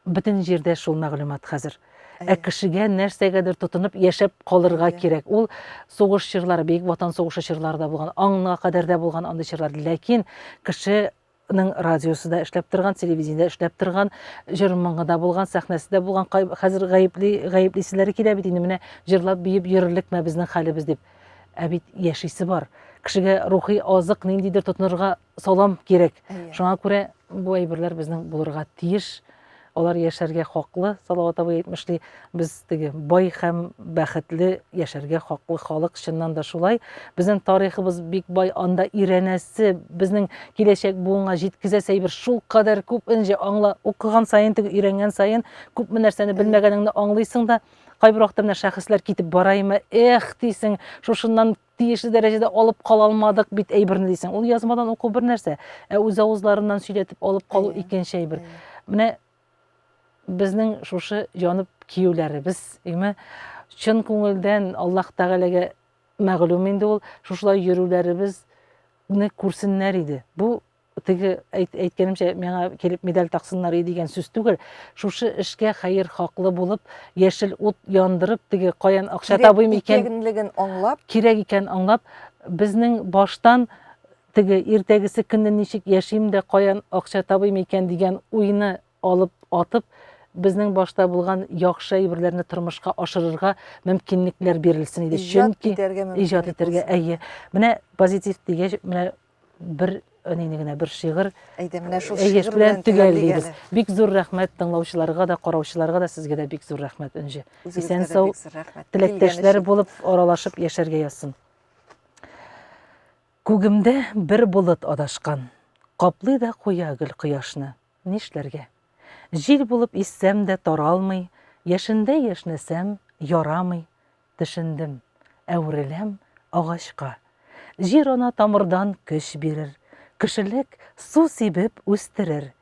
Бөтен җирдә шул мәгълүмат хәзер. Кешегә нәрсәгәдер тотынып яшәп калырга Әйе. кирәк. Ул сугыш чорлары, Бөек Ватан сугышы чорлары да булган, аңына кадәр дә булган андый чорлар. Ләкин кешенең радиосы да эшләп торган, телевидениедә эшләп торган, җырмыңы да булган, сәхнәсе дә булган. Хәзер гаеплиселәре килә бит инде, менә җырлап биеп йөрерлекме безнең хәлебез дип. Бит яшисе бар. Кешегә рухи азык ниндидер тотынырга салам кирәк. Әйе. Шуңа күрә бу әйберләр безнең булырга тиеш. Алар яшәргә хаклы. Салават абый әйтмешли, без теге бай һәм бәхетле яшәргә хаклы халык, чыннан да шулай. Безнең тарихыбыз бик бай, анда ирәнәсе, безнең киләчәк буынга җиткезәсе әйбер шул кадәр күп, инде укыган саен, теге өйрәнгән саен, күпме нәрсәне белмәгәнеңне аңлыйсың да, кайбер вакытта менә шәхесләр китеп бараймы, дисең, шушыннан тиешле дәрәҗәдә алып кала алмадык бит әйберне дисең. Ул язмадан уку бер нәрсә, үз авызларыннан сөйләтеп алып калу Әйе. икенче әйбер. Менә безнең шушы җанып киюләребез, чын күңелдән Аллаһ Тәгаләгә мәгълүм инде ул, шушылай йөрүләребезне күрсеннәр иде. Бу теге әйткәнемчә, миңа килеп медаль таксыннар дигән сүз түгел. Шушы эшкә хәер хаклы булып, яшел ут яндырып, теге каян акча табыйм икән, Икәнлеген аңлап, кирәк икән аңлап, безнең баштан теге иртәгесе көнне ничек яшим дә, каян акча табыйм икән дигән уйны алып атып, безнең башта булган яхшы әйберләрне тормышка ашырырга мөмкинлекләр бирелсен иде. иҗат Чөнки итәргә иҗат мөмкинлек итәргә, булсын. әйе. Менә позитив дигәч, менә бер генә бер шигырь Әйдә, менә шул әйе шигырь белән төгәллибез. төгәллик Бик зур рәхмәт тыңлаучыларга да, караучыларга да, сезгә дә бик зур рәхмәт Энҗе. әле. Исән Үзегезгә дә сау, бик зур рәхмәт. теләктәшләр Килгән булып аралашып яшәргә язсын. Күгемдә бер болыт адашкан, каплый да куя гөл кояшны. Нишләргә? Җил булып иссәм дә таралмый, яшендә яшнәсәм ярамый. Төшендем, әүреләм агачка. Җир ана тамырдан көч бирер, кешелек су сибеп үстерер.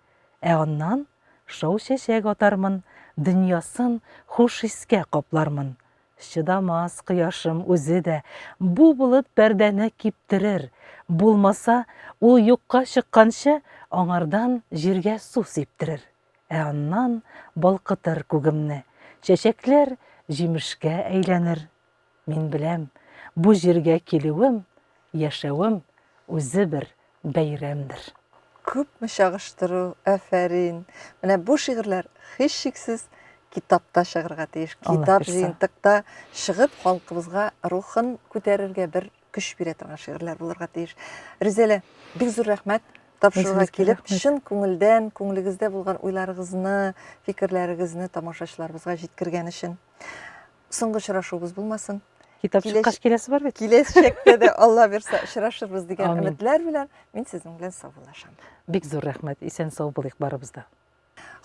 Аннан шау чәчәк атармын, дөньясын хуш искә каплармын. Чыдамас кояшым үзе дә бу болыт пәрдәне киптерер. Булмаса, ул юкка чыкканчы аңардан җиргә су сиптерер. Аннан балкытыр күгемне. Чәчәкләр җимешкә әйләнер. Мин беләм, бу җиргә килүем, яшәвем үзе бер бәйрәмдер. Күпме чагыштыру, афәрин. Менә бу шигырьләр һичшиксез китапта чыгарга тиеш. Алла Китап бирсә. җыентыкта чыгып, халкыбызга рухын күтәрергә бер көч бирә торган шигырьләр булырга тиеш. Ризалә, бик зур рәхмәт тапшыруга Үзегезгә килеп, рәхмәт. чын күңелдән, күңелегездә булган уйларыгызны, фикерләрегезне тамашачыларыбызга җиткергән өчен. Соңгы очрашуыбыз булмасын. Китап Киләч- чыккач киләсе бар бит. Киләчәктә дә Алла бирсә очрашырбыз дигән Амин. өметләр белән мин сезнең белән саубуллашам. Бик зур рәхмәт. Исән сау булыйк барыбыз да.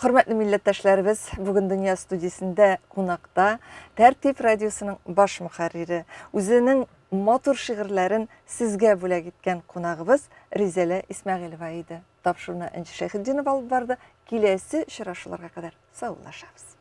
Хөрмәтле милләттәшләребез, бүген Дөнья студиясендә кунакта Тәртип радиосының баш мөхәррире, үзенең матур шигырьләрен сезгә бүләк иткән кунагыбыз Ризалә Исмәгыйлова иде. Тапшыруны Энҗе Шәйхетдинова алып барды. Киләсе очрашуларга кадәр саубуллашабыз.